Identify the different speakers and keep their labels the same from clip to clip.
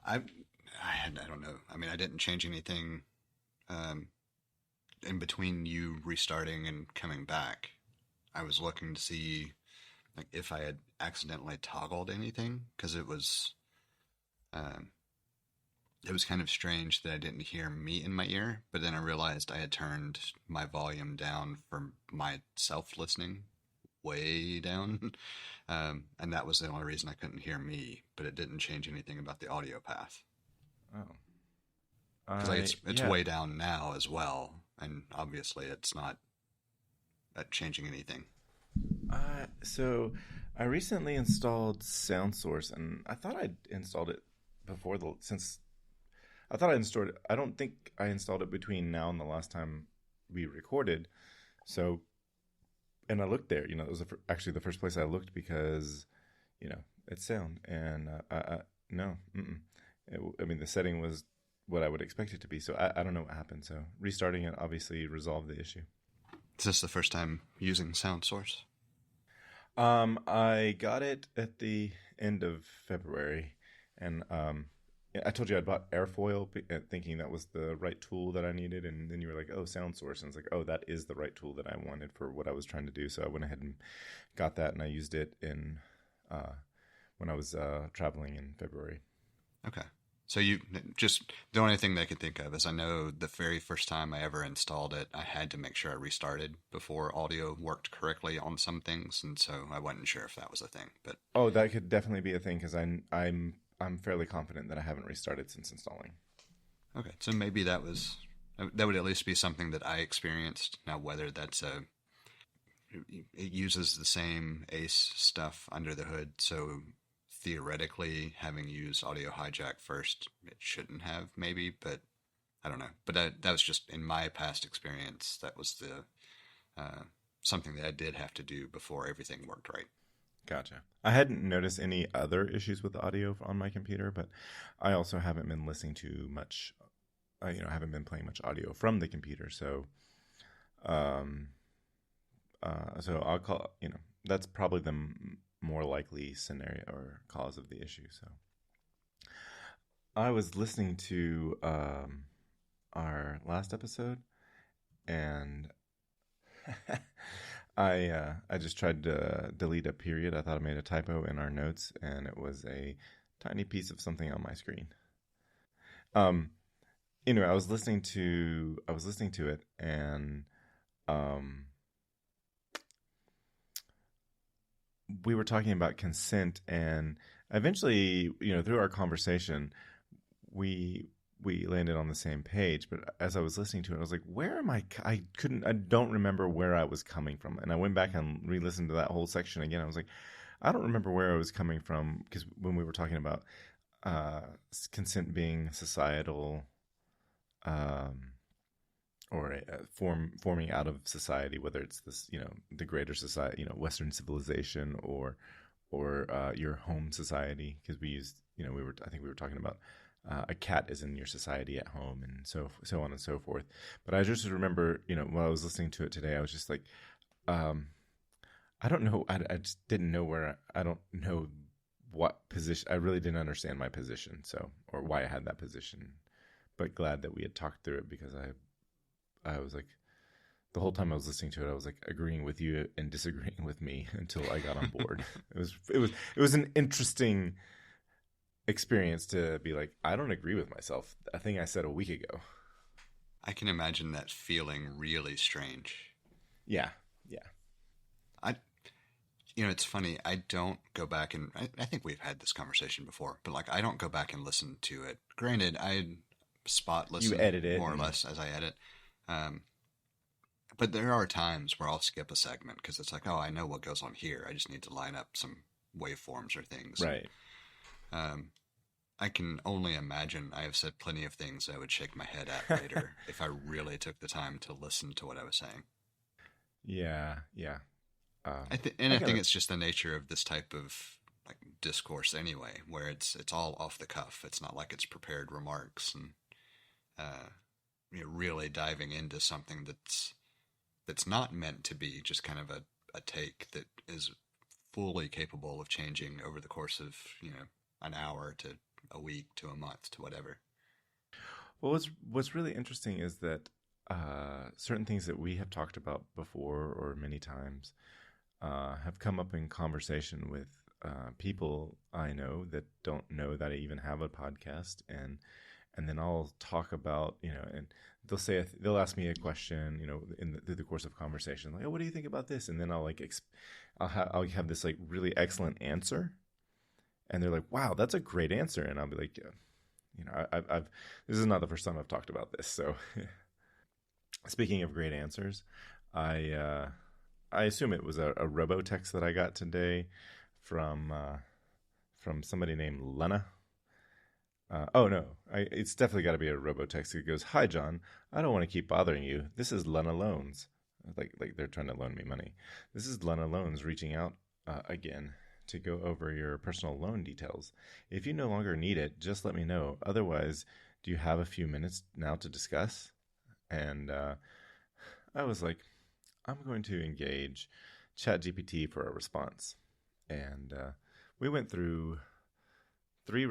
Speaker 1: I don't know. I mean, I didn't change anything in between you restarting and coming back. I was looking to see like if I had accidentally toggled anything because it was kind of strange that I didn't hear me in my ear, but then I realized I had turned my volume down for my self-listening way down, and that was the only reason I couldn't hear me, but it didn't change anything about the audio path.
Speaker 2: Oh.
Speaker 1: Because like it's way down now as well, and obviously it's not changing anything.
Speaker 2: So I recently installed Sound Source, and I thought I'd installed it before since I thought I installed it. I don't think I installed it between now and the last time we recorded. So, and I looked there. It was actually the first place I looked because, it's sound, and no, I mean the setting was what I would expect it to be. So I don't know what happened. So restarting it obviously resolved the issue.
Speaker 1: Is this the first time using Sound Source?
Speaker 2: I got it at the end of February, and I told you I'd bought airfoil thinking that was the right tool that I needed, and then you were like, oh, Sound Source, and it's like, oh, that is the right tool that I wanted for what I was trying to do. So I went ahead and got that, and I used it when I was traveling in February.
Speaker 1: Okay. So you just, the only thing that I could think of is I know the very first time I ever installed it, I had to make sure I restarted before audio worked correctly on some things, and so I wasn't sure if that was a thing. But
Speaker 2: that could definitely be a thing because I'm fairly confident that I haven't restarted since installing.
Speaker 1: Okay, so maybe that would at least be something that I experienced. Now, whether that's it uses the same ACE stuff under the hood, so theoretically, having used Audio Hijack first, it shouldn't have, maybe, but I don't know. But that was just in my past experience. That was the something that I did have to do before everything worked right.
Speaker 2: Gotcha. I hadn't noticed any other issues with the audio on my computer, but I also haven't been listening to much. I haven't been playing much audio from the computer, so so I'll call. That's probably the more likely scenario or cause of the issue. So I was listening to our last episode, and I just tried to delete a period. I thought I made a typo in our notes, and it was a tiny piece of something on my screen. Anyway, I was listening to it, and we were talking about consent, and eventually, through our conversation, we landed on the same page. But as I was listening to it, I was like, where am I? I don't remember where I was coming from. And I went back and re-listened to that whole section again. I was like, I don't remember where I was coming from, because when we were talking about consent being societal, or forming out of society, whether it's this, the greater society, Western civilization, or your home society, because we used, I think we were talking about a cat is in your society at home, and so on and so forth. But I just remember, when I was listening to it today, I was just like, I don't know, I just didn't know I don't know what position. I really didn't understand my position, or why I had that position. But glad that we had talked through it, because I was like, the whole time I was listening to it, I was like agreeing with you and disagreeing with me until I got on board. It was an interesting experience to be like, I don't agree with myself. A thing I said a week ago.
Speaker 1: I can imagine that feeling really strange.
Speaker 2: Yeah.
Speaker 1: It's funny. I don't go back and I think we've had this conversation before, but like I don't go back and listen to it. Granted, I spot listen
Speaker 2: you edit it
Speaker 1: more or less as I edit. But there are times where I'll skip a segment because it's like, oh, I know what goes on here. I just need to line up some waveforms or things.
Speaker 2: Right.
Speaker 1: I can only imagine I have said plenty of things I would shake my head at later if I really took the time to listen to what I was saying.
Speaker 2: Yeah.
Speaker 1: I think it's just the nature of this type of like discourse anyway, where it's all off the cuff. It's not like it's prepared remarks and really diving into something that's not meant to be just kind of a take that is fully capable of changing over the course of an hour to a week to a month to whatever.
Speaker 2: Well, what's really interesting is that certain things that we have talked about before or many times have come up in conversation with people I know that don't know that I even have a podcast, and then I'll talk about, and they'll ask me a question, through the course of conversation, like, oh, what do you think about this? And then I'll I'll have this like really excellent answer, and they're like, wow, that's a great answer, and I'll be like, yeah, I've this is not the first time I've talked about this. So, speaking of great answers, I assume it was a robo text that I got today from somebody named Lena. Oh no, it's definitely got to be a robo text. It goes, "Hi John, I don't want to keep bothering you. This is Lena Loans." Like they're trying to loan me money. This is Lena Loans reaching out again to go over your personal loan details. If you no longer need it, just let me know. Otherwise, do you have a few minutes now to discuss? And I was like, I'm going to engage ChatGPT for a response. And we went through 3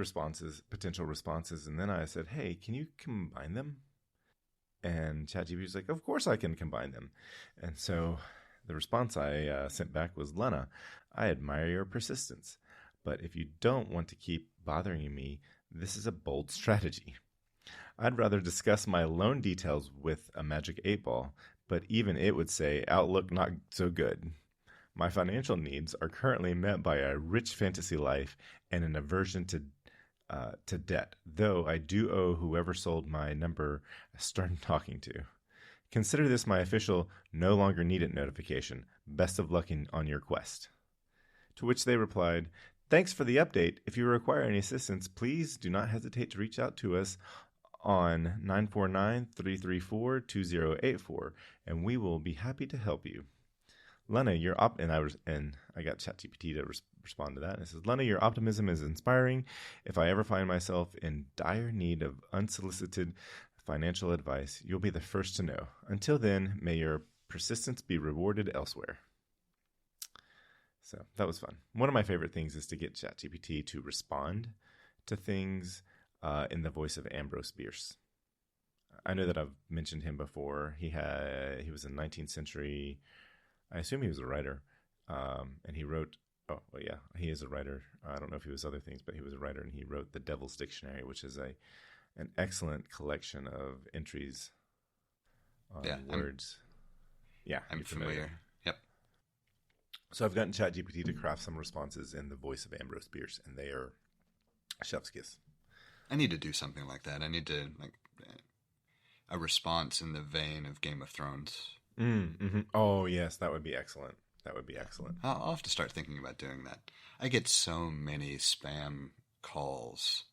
Speaker 2: potential responses, and then I said, hey, can you combine them? And ChatGPT was like, of course I can combine them. And so the response I sent back was, Lena, I admire your persistence, but if you don't want to keep bothering me, this is a bold strategy. I'd rather discuss my loan details with a magic 8-ball, but even it would say, outlook not so good. My financial needs are currently met by a rich fantasy life and an aversion to debt, though I do owe whoever sold my number a stern talking to. Consider this my official no longer need it notification. Best of luck on your quest. To which they replied, thanks for the update. If you require any assistance, please do not hesitate to reach out to us on 949-334-2084, and we will be happy to help you. Lena, and I got ChatGPT to respond to that. And it says, Lena, your optimism is inspiring. If I ever find myself in dire need of unsolicited financial advice, you'll be the first to know. Until then, may your persistence be rewarded elsewhere. So that was fun. One of my favorite things is to get ChatGPT to respond to things in the voice of Ambrose Bierce. I know that I've mentioned him before. He was a 19th century. I assume he was a writer, and he wrote. Oh, well, yeah, he is a writer. I don't know if he was other things, but he was a writer, and he wrote the Devil's Dictionary, which is an excellent collection of entries on words.
Speaker 1: I'm familiar. Yep.
Speaker 2: So I've gotten ChatGPT to craft some responses in the voice of Ambrose Bierce, and they are chef's kiss.
Speaker 1: I need to do something like that. I need to a response in the vein of Game of Thrones.
Speaker 2: Mm-hmm. Oh yes, that would be excellent. That would be excellent.
Speaker 1: I'll have to start thinking about doing that. I get so many spam calls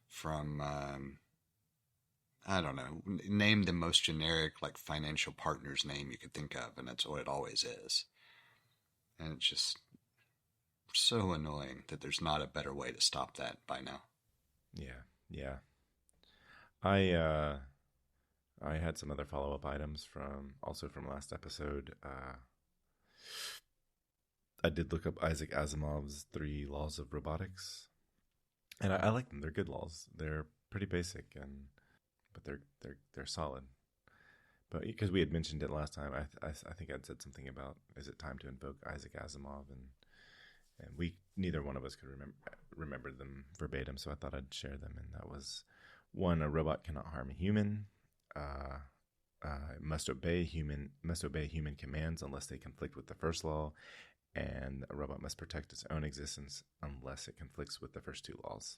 Speaker 1: from I don't know, name the most generic financial partner's name you could think of, and that's what it always is. And it's just so annoying that there's not a better way to stop that by now.
Speaker 2: Yeah. I had some other follow-up items from last episode. I did look up Isaac Asimov's 3 Laws of Robotics, and I like them. They're good laws. They're pretty basic, but they're solid. But because we had mentioned it last time, I think I'd said something about, is it time to invoke Isaac Asimov, and we neither one of us could remember them verbatim, so I thought I'd share them. And that was 1: a robot cannot harm a human. Must obey human commands unless they conflict with the first law, and a robot must protect its own existence unless it conflicts with the first 2 laws.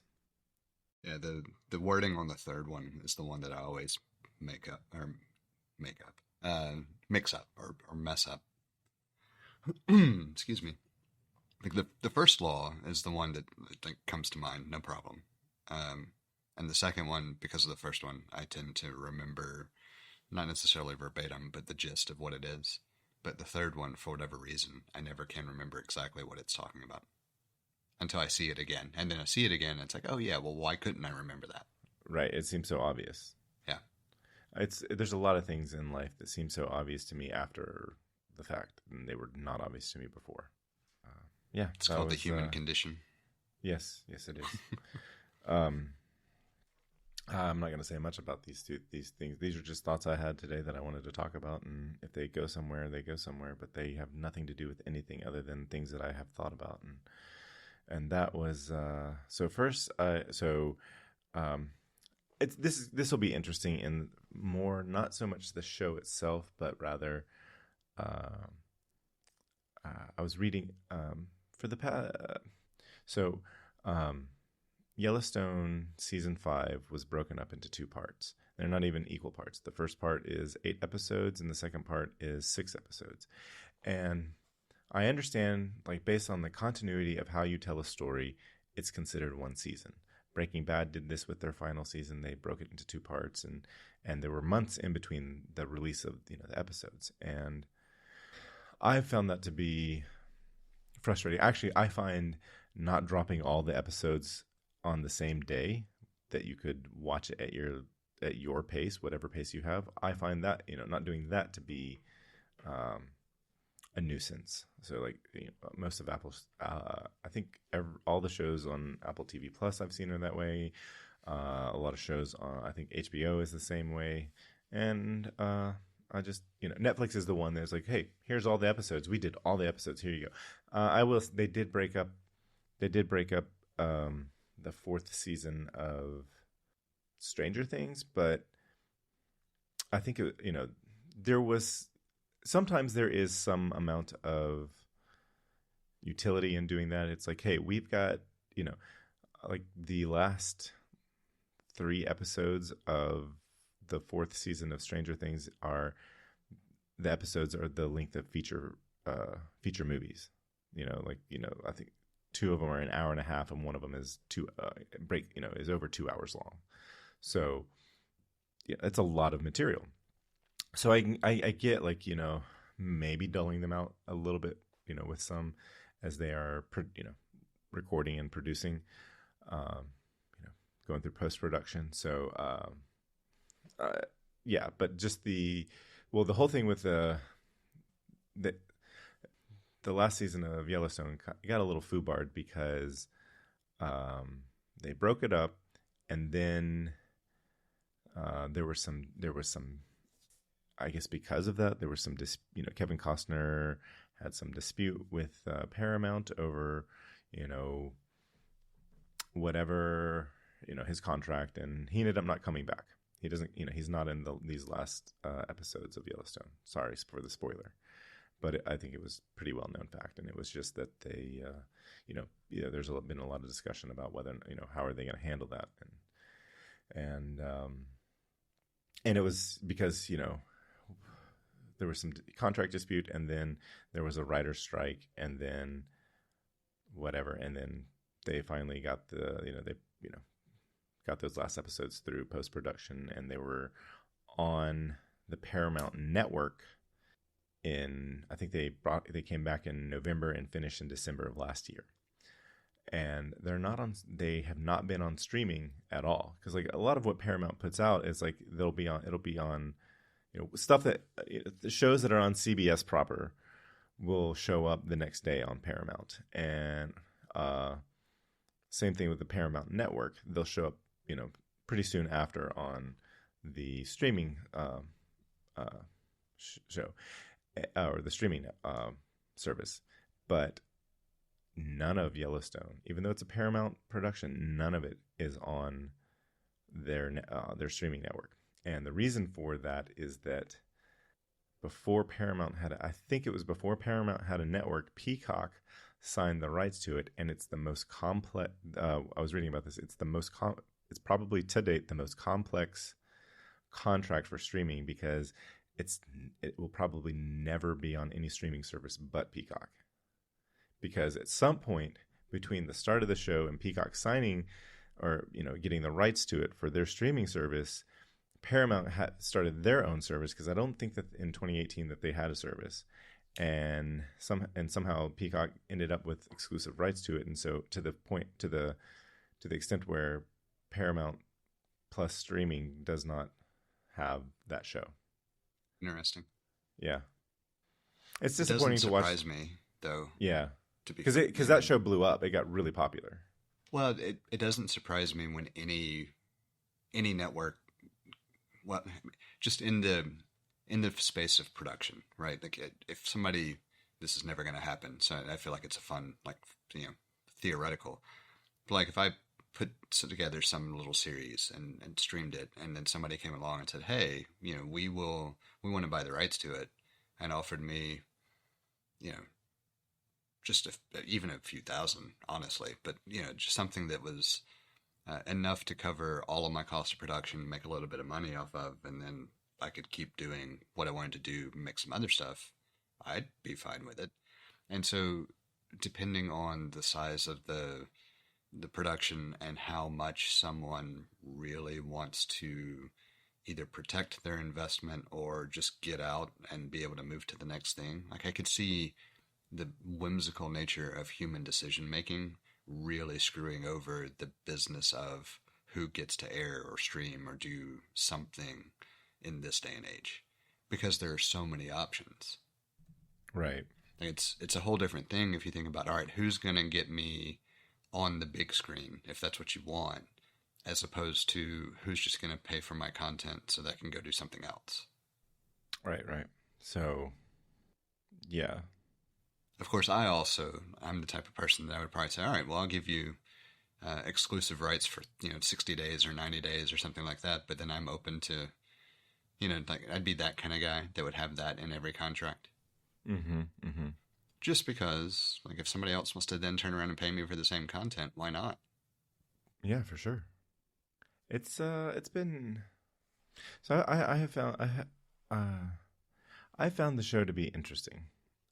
Speaker 1: Yeah, the wording on the third one is the one that I always mix up or mess up. Excuse me. The first law is the one that comes to mind, no problem. And the second one, because of the first one, I tend to remember, not necessarily verbatim, but the gist of what it is. But the third one, for whatever reason, I never can remember exactly what it's talking about until I see it again. And then I see it again, and it's like, oh yeah, well, why couldn't I remember that?
Speaker 2: Right. It seems so obvious.
Speaker 1: Yeah.
Speaker 2: There's a lot of things in life that seem so obvious to me after the fact, and they were not obvious to me before.
Speaker 1: It's called the human condition.
Speaker 2: Yes, it is. Um, I'm not going to say much about these things. These are just thoughts I had today that I wanted to talk about. And if they go somewhere, they go somewhere. But they have nothing to do with anything other than things that I have thought about. And that was so. First, it's this will be interesting in more not so much the show itself, but rather, I was reading for the past. Yellowstone season 5 was broken up into 2 parts. They're not even equal parts. The first part is 8 episodes, and the second part is 6 episodes. And I understand, like, based on the continuity of how you tell a story, it's considered one season. Breaking Bad did this with their final season. They broke it into 2 parts, and there were months in between the release of the episodes. And I found that to be frustrating. Actually, I find not dropping all the episodes on the same day that you could watch it at your pace, whatever pace you have. I find that not doing that to be a nuisance. So like most of Apple's, I think all the shows on Apple TV Plus I've seen are that way. A lot of shows on, I think HBO is the same way, and I just Netflix is the one that's like, hey, here's all the episodes. We did all the episodes. Here you go. They did break up. The 4th season of Stranger Things, but I think there was sometimes there is some amount of utility in doing that. It's like, hey, we've got like the last 3 episodes of the 4th season of Stranger Things are the episodes are the length of feature movies. I think 2 of them are an hour and a half, and one of them is is over 2 hours long. So yeah, it's a lot of material. So I get maybe dulling them out a little bit, with some as they are recording and producing, going through post-production. So yeah, but just the whole thing with the last season of Yellowstone got a little foobarred because they broke it up, and then there was some. I guess because of that, there was some Kevin Costner had some dispute with Paramount over whatever his contract, and he ended up not coming back. He doesn't he's not in these last episodes of Yellowstone. Sorry for the spoiler. But I think it was pretty well known fact, and it was just that they, there's been a lot of discussion about whether how are they going to handle that, and it was because there was some contract dispute, and then there was a writer's strike, and then whatever, and then they finally got got those last episodes through post production, and they were on the Paramount network. I think they came back in November and finished in December of last year, and they have not been on streaming at all, because like a lot of what Paramount puts out is like it'll be on stuff that the shows that are on CBS proper will show up the next day on Paramount, and same thing with the Paramount network. They'll show up pretty soon after on the streaming show. Or the streaming service, but none of Yellowstone, even though it's a Paramount production, none of it is on their streaming network. And the reason for that is that before Paramount had a network, Peacock signed the rights to it, and it's the most complex. I was reading about this. It's it's probably to date the most complex contract for streaming, because it will probably never be on any streaming service but Peacock. Because at some point between the start of the show and Peacock signing or getting the rights to it for their streaming service, Paramount had started their own service, because I don't think that in 2018 that they had a service, and somehow Peacock ended up with exclusive rights to it, and so to the extent where Paramount Plus streaming does not have that show.
Speaker 1: Interesting.
Speaker 2: Yeah, it's disappointing to watch.
Speaker 1: It doesn't surprise me though.
Speaker 2: Yeah, because that show blew up. It got really popular.
Speaker 1: Well, it doesn't surprise me when any network, well, just in the space of production, right? Like if somebody, this is never going to happen. So I feel like it's a fun, like, theoretical. But like if I put together some little series and streamed it, and then somebody came along and said, "Hey, we want to buy the rights to it," and offered me, you know, just even a few thousand, honestly, but just something that was enough to cover all of my cost of production, make a little bit of money off of, and then I could keep doing what I wanted to do, make some other stuff, I'd be fine with it. And so, depending on the size of the production and how much someone really wants to either protect their investment or just get out and be able to move to the next thing, like I could see the whimsical nature of human decision making really screwing over the business of who gets to air or stream or do something in this day and age, because there are so many options.
Speaker 2: Right.
Speaker 1: It's a whole different thing if you think about, all right, who's going to get me on the big screen if that's what you want, as opposed to who's just going to pay for my content so that I can go do something else.
Speaker 2: Right. So, yeah.
Speaker 1: Of course, I'm the type of person that I would probably say, all right, well, I'll give you exclusive rights for 60 days or 90 days or something like that. But then I'm open to, like I'd be that kind of guy that would have that in every contract.
Speaker 2: Mm-hmm. Mm-hmm.
Speaker 1: Just because, like, if somebody else wants to then turn around and pay me for the same content, why not?
Speaker 2: Yeah, for sure. It's been so I found the show to be interesting.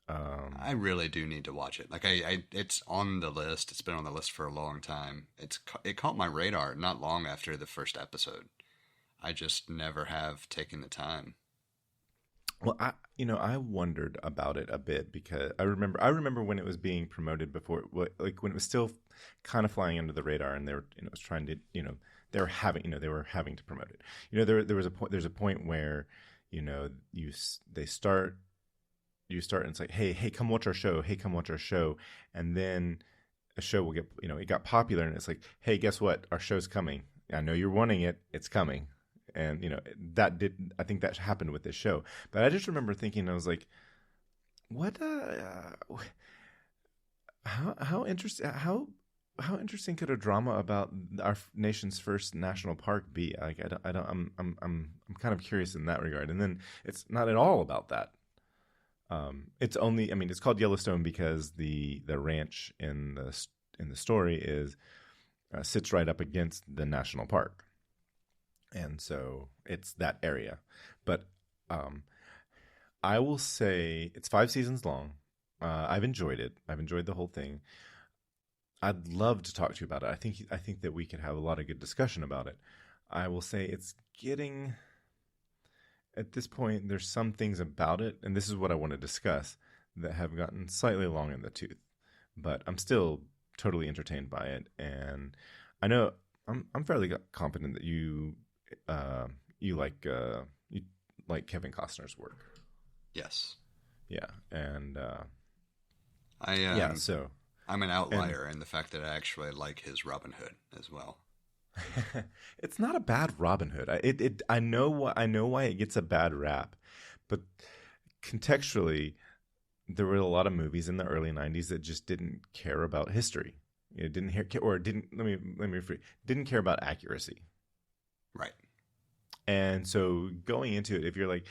Speaker 1: I really do need to watch it. Like it's on the list. It's been on the list for a long time. It caught my radar not long after the first episode. I just never have taken the time.
Speaker 2: Well, I wondered about it a bit because I remember when it was being promoted before, like when it was still kind of flying under the radar, and they were, was trying to, they were having to promote it. There's a point where, you start and it's like, hey, come watch our show. Hey, come watch our show. And then a show will get, it got popular, and it's like, hey, guess what? Our show's coming. I know you're wanting it. It's coming. And, I think that happened with this show. But I just remember thinking, I was like, what, how interesting could a drama about our nation's first national park be? Like, I'm kind of curious in that regard. And then it's not at all about that. It's only, it's called Yellowstone because the ranch in the story sits right up against the national park. And so it's that area. But I will say it's 5 seasons long. I've enjoyed it. I've enjoyed the whole thing. I'd love to talk to you about it. I think that we could have a lot of good discussion about it. I will say it's getting, at this point, there's some things about it, and this is what I want to discuss, that have gotten slightly long in the tooth. But I'm still totally entertained by it. And I know I'm fairly confident that you like Kevin Costner's work.
Speaker 1: Yes.
Speaker 2: Yeah, and
Speaker 1: so I'm an outlier in the fact that I actually like his Robin Hood as well.
Speaker 2: It's not a bad Robin Hood. I know why it gets a bad rap, but contextually, there were a lot of movies in the early '90s that just didn't care about history. It didn't care about accuracy.
Speaker 1: Right.
Speaker 2: And so going into it, if you're like,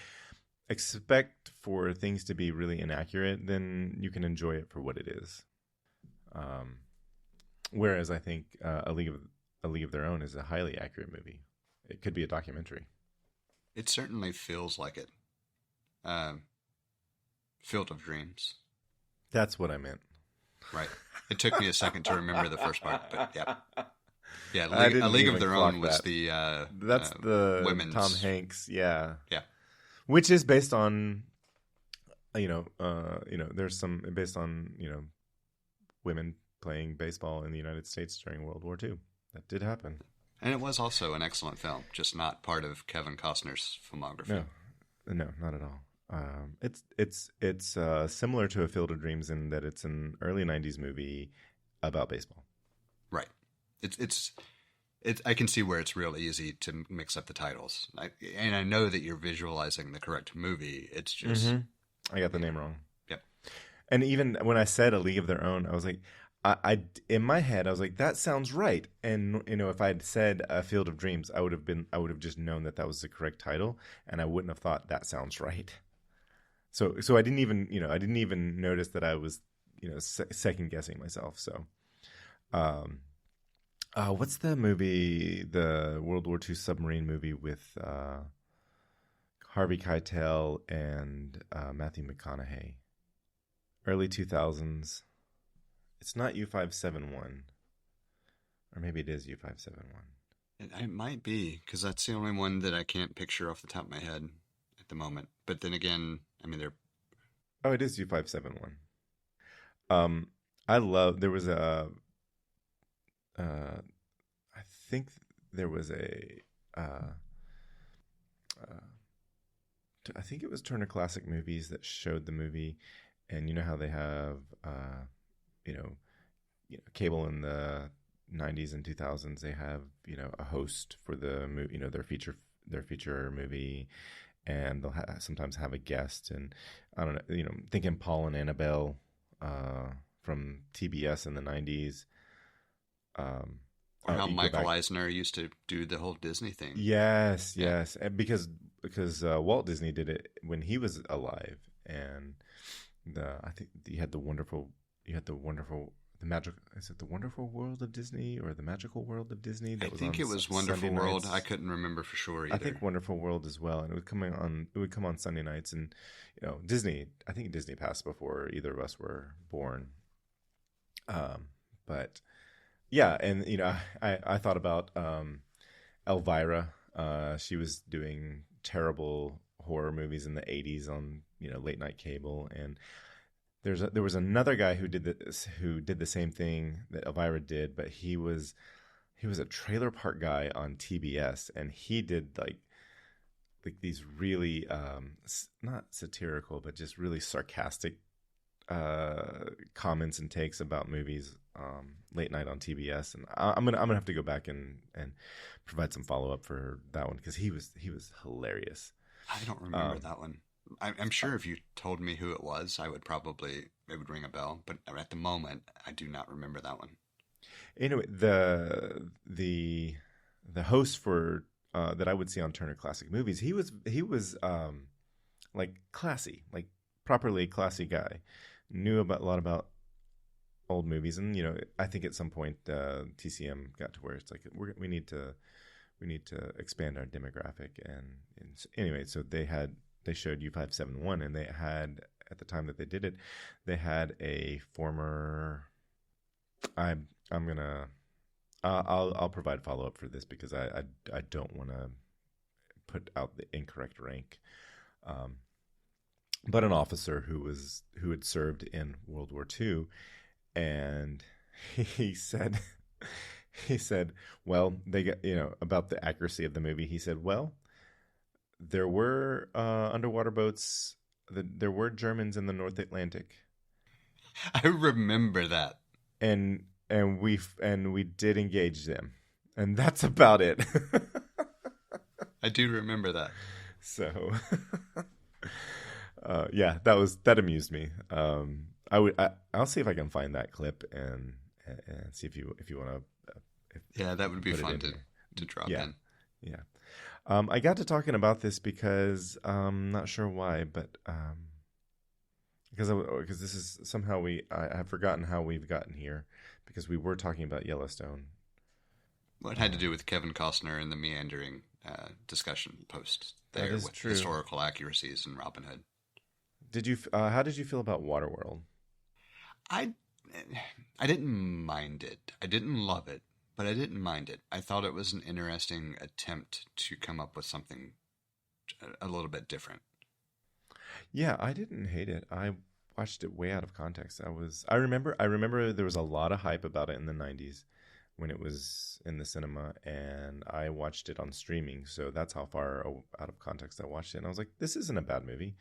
Speaker 2: expect for things to be really inaccurate, then you can enjoy it for what it is. Whereas I think A League of Their Own is a highly accurate movie. It could be a documentary.
Speaker 1: It certainly feels like it. Field of Dreams.
Speaker 2: That's what I meant.
Speaker 1: Right. It took me a second to remember the first part, but yeah. Yeah,
Speaker 2: A League of Their Own
Speaker 1: was the
Speaker 2: that's the
Speaker 1: women's
Speaker 2: Tom Hanks, yeah,
Speaker 1: which
Speaker 2: is based on there's some based on women playing baseball in the United States during World War II. That did happen,
Speaker 1: and it was also an excellent film, just not part of Kevin Costner's filmography.
Speaker 2: No, not at all. It's similar to A Field of Dreams in that it's an early '90s movie about baseball.
Speaker 1: Right. it's I can see where it's real easy to mix up the titles. And I know that you're visualizing the correct movie. It's just
Speaker 2: I got the name wrong.
Speaker 1: Yep.
Speaker 2: And even when I said A League of Their Own, I was like, I in my head I was like, that sounds right. And if I had said A Field of Dreams, I would have just known that was the correct title, and I wouldn't have thought that sounds right. So I didn't even notice that I was second guessing myself. So, what's the movie, the World War II submarine movie with Harvey Keitel and Matthew McConaughey? Early 2000s. It's not U571. Or maybe it is U571.
Speaker 1: It might be, because that's the only one that I can't picture off the top of my head at the moment. But then again, I mean, they're...
Speaker 2: Oh, it is U571. There was a... I think there was a... I think it was Turner Classic Movies that showed the movie, and you know how they have cable in the 90s and 2000s, they have a host for the movie, their feature movie, and they'll sometimes have a guest. And I don't know, thinking Paul and Annabelle from TBS in the 90s.
Speaker 1: Or how Michael Eisner used to do the whole Disney thing.
Speaker 2: Yes. And because Walt Disney did it when he was alive, and I think you had the wonderful, the magic. Is it the Wonderful World of Disney or the Magical World of Disney?
Speaker 1: I think it was Wonderful World. I couldn't remember for sure either.
Speaker 2: I think Wonderful World as well, and it would come on Sunday nights. And Disney. I think Disney passed before either of us were born. But yeah, and I thought about Elvira. She was doing terrible horror movies in the 80s on late night cable, and there was another guy who did the same thing that Elvira did, but he was a trailer park guy on TBS, and he did like these really not satirical but just really sarcastic comments and takes about movies late night on TBS, and I'm gonna have to go back and provide some follow up for that one, because he was hilarious.
Speaker 1: I don't remember that one. I'm sure if you told me who it was, it would ring a bell. But at the moment, I do not remember that one.
Speaker 2: Anyway, the host for that I would see on Turner Classic Movies, he was like classy, like properly classy guy, knew a lot about old movies, and I think at some point TCM got to where it's like we need to expand our demographic, and anyway, so they showed U571, and they had, at the time that they did it, they had a former. I'll provide follow up for this, because I don't want to put out the incorrect rank, but an officer who had served in World War II, and he said, well, they got about the accuracy of the movie. He said, well, there were underwater boats. There were Germans in the North Atlantic.
Speaker 1: I remember that.
Speaker 2: And we did engage them, and that's about it.
Speaker 1: I do remember that. So,
Speaker 2: yeah, that amused me. I'll see if I can find that clip and see if you want to.
Speaker 1: Yeah, that would be fun to drop in.
Speaker 2: Yeah. I got to talking about this because I'm not sure why, but because this is somehow I have forgotten how we've gotten here, because we were talking about Yellowstone.
Speaker 1: Well, it had to do with Kevin Costner and the meandering discussion post there with
Speaker 2: true.
Speaker 1: Historical accuracies in Robin Hood.
Speaker 2: How did you feel about Waterworld?
Speaker 1: I didn't mind it. I didn't love it, but I didn't mind it. I thought it was an interesting attempt to come up with something a little bit different.
Speaker 2: Yeah, I didn't hate it. I watched it way out of context. I remember there was a lot of hype about it in the 90s when it was in the cinema, and I watched it on streaming. So that's how far out of context I watched it. And I was like, this isn't a bad movie,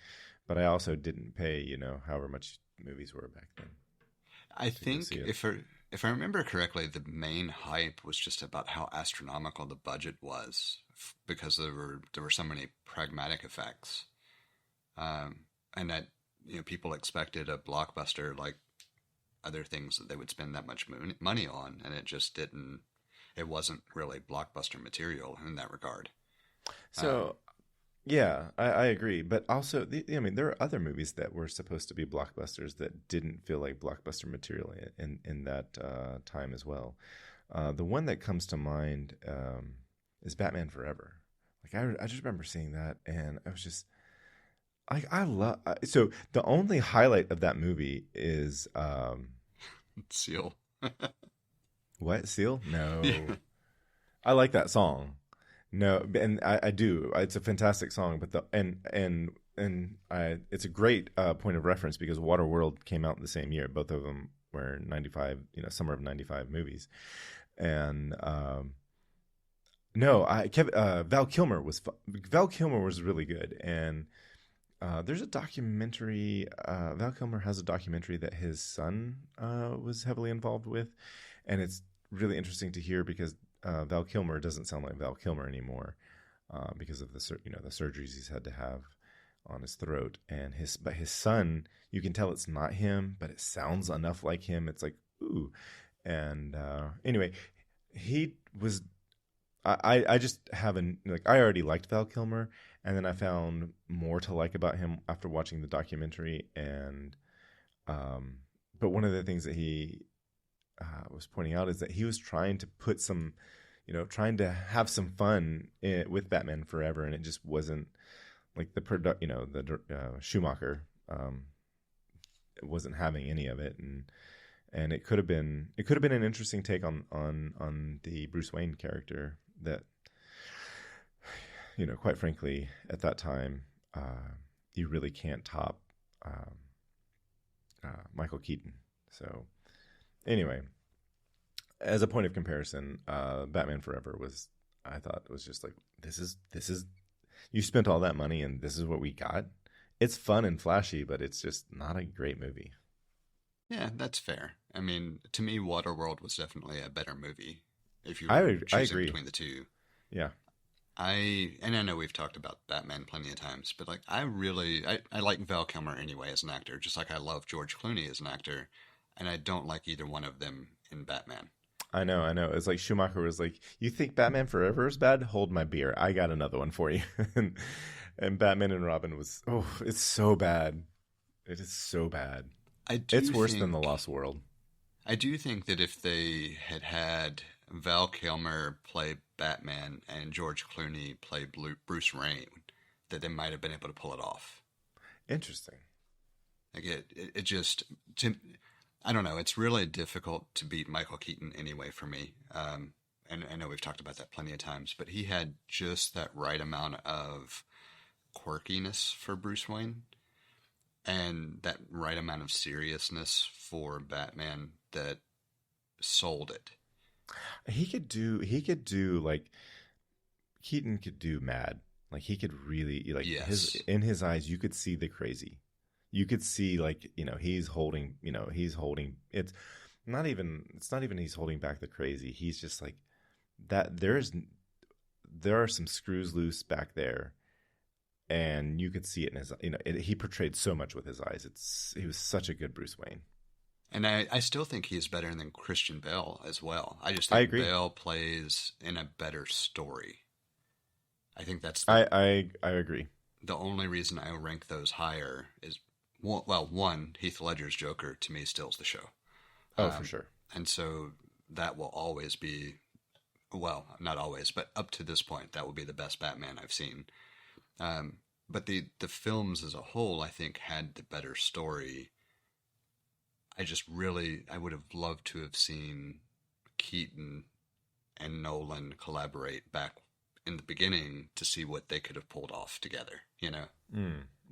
Speaker 2: but I also didn't pay, however much movies were back then.
Speaker 1: I think if if I remember correctly, the main hype was just about how astronomical the budget was because there were so many pragmatic effects, and that people expected a blockbuster like other things that they would spend that much money on, and it just didn't. It wasn't really blockbuster material in that regard.
Speaker 2: So, yeah, I agree. But also, I mean, there are other movies that were supposed to be blockbusters that didn't feel like blockbuster material in that time as well. The one that comes to mind is Batman Forever. Like I just remember seeing that, and I was just I love. So the only highlight of that movie is
Speaker 1: Seal.
Speaker 2: what Seal? No,
Speaker 1: Yeah.
Speaker 2: I like that song. No, and I do. It's a fantastic song, but it's a great point of reference because Waterworld came out the same year. Both of them were 95, summer of 95 movies. And no, Val Kilmer was really good. And there's a documentary. Val Kilmer has a documentary that his son was heavily involved with, and it's really interesting to hear because Val Kilmer doesn't sound like Val Kilmer anymore because of the surgeries he's had to have on his throat, and his son, you can tell it's not him, but it sounds enough like him. It's like ooh, and anyway, he was. I just haven't I already liked Val Kilmer, and then I found more to like about him after watching the documentary, and but one of the things that he was pointing out is that he was trying to put some, trying to have some fun with Batman Forever, and it just wasn't like the Schumacher wasn't having any of it, and it could have been an interesting take on the Bruce Wayne character that, quite frankly, at that time, you really can't top Michael Keaton. So anyway, as a point of comparison, Batman Forever I thought was just like, this is you spent all that money and this is what we got. It's fun and flashy, but it's just not a great movie.
Speaker 1: Yeah, that's fair. I mean, to me, Waterworld was definitely a better movie. If you
Speaker 2: I
Speaker 1: were choosing
Speaker 2: agree.
Speaker 1: between the two,
Speaker 2: Yeah,
Speaker 1: I know we've talked about Batman plenty of times, but like I like Val Kilmer anyway as an actor, just like I love George Clooney as an actor, and I don't like either one of them in Batman.
Speaker 2: I know. It's like Schumacher was like, "You think Batman Forever is bad? Hold my beer. I got another one for you." and Batman and Robin was, it's so bad. It is so bad. It's worse than The Lost World.
Speaker 1: I do think that if they had Val Kilmer play Batman and George Clooney play Bruce Wayne, that they might have been able to pull it off.
Speaker 2: Interesting.
Speaker 1: Like it just, I don't know. It's really difficult to beat Michael Keaton anyway for me. And I know we've talked about that plenty of times, but he had just that right amount of quirkiness for Bruce Wayne and that right amount of seriousness for Batman that sold it.
Speaker 2: He could do like Keaton could do mad. Like he could really
Speaker 1: Yes.
Speaker 2: in his eyes you could see the crazy. You could see he's holding it's not even he's holding back the crazy. He's just like that there are some screws loose back there, and you could see it in his he portrayed so much with his eyes. He was such a good Bruce Wayne.
Speaker 1: And I still think he's better than Christian Bale as well. I just
Speaker 2: I
Speaker 1: think
Speaker 2: agree.
Speaker 1: Bale plays in a better story. I think that's
Speaker 2: I agree.
Speaker 1: the only reason I rank those higher is, one, Heath Ledger's Joker to me steals the show.
Speaker 2: For sure.
Speaker 1: And so that will always be, well, not always, but up to this point, that will be the best Batman I've seen. But the films as a whole, I think, had the better story. I would have loved to have seen Keaton and Nolan collaborate back in the beginning to see what they could have pulled off together,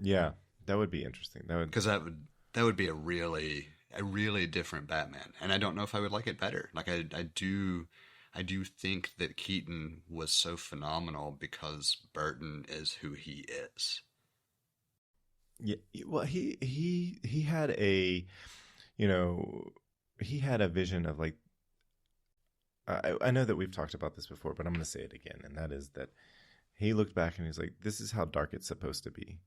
Speaker 2: Yeah, that would be interesting.
Speaker 1: Because that would be a really different Batman, and I don't know if I would like it better. Like I do think that Keaton was so phenomenal because Burton is who he is.
Speaker 2: Yeah, well, he had a, he had a vision of like, I know that we've talked about this before, but I'm going to say it again. And that is that he looked back and he's like, this is how dark it's supposed to be.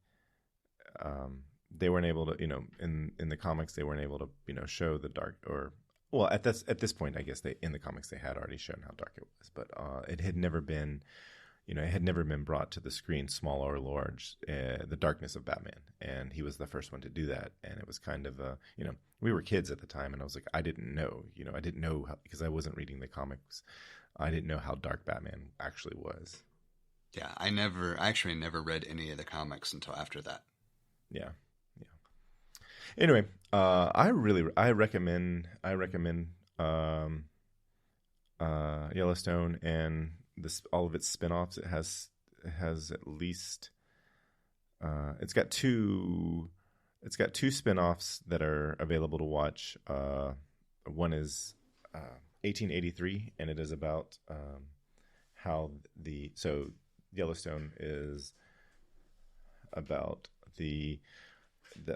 Speaker 2: They weren't able to, in the comics, they weren't able to, show the dark, or, well, at this point, I guess in the comics, they had already shown how dark it was, but it had never been, it had never been brought to the screen, small or large, the darkness of Batman. And he was the first one to do that. And it was kind of, we were kids at the time, and I was like, I didn't know, because I wasn't reading the comics. I didn't know how dark Batman actually was.
Speaker 1: Yeah, I actually never read any of the comics until after that.
Speaker 2: Yeah. Anyway, I recommend Yellowstone and all of its spin-offs. It has at least it's got two spin-offs that are available to watch. One is 1883, and it is about how Yellowstone is about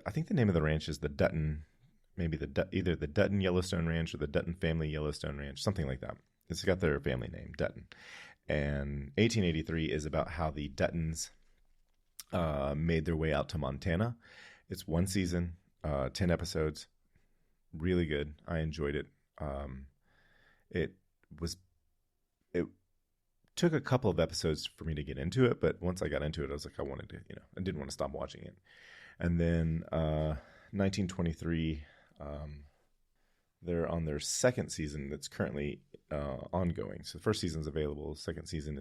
Speaker 2: I think the name of the ranch is the Dutton, maybe either the Dutton Yellowstone Ranch or the Dutton Family Yellowstone Ranch, something like that. It's got their family name, Dutton. And 1883 is about how the Duttons made their way out to Montana. It's one season, 10 episodes, really good. I enjoyed it. It took a couple of episodes for me to get into it, but once I got into it, I was like, I wanted to, I didn't want to stop watching it. And then 1923, they're on their second season that's currently ongoing. So the first season's available. Second season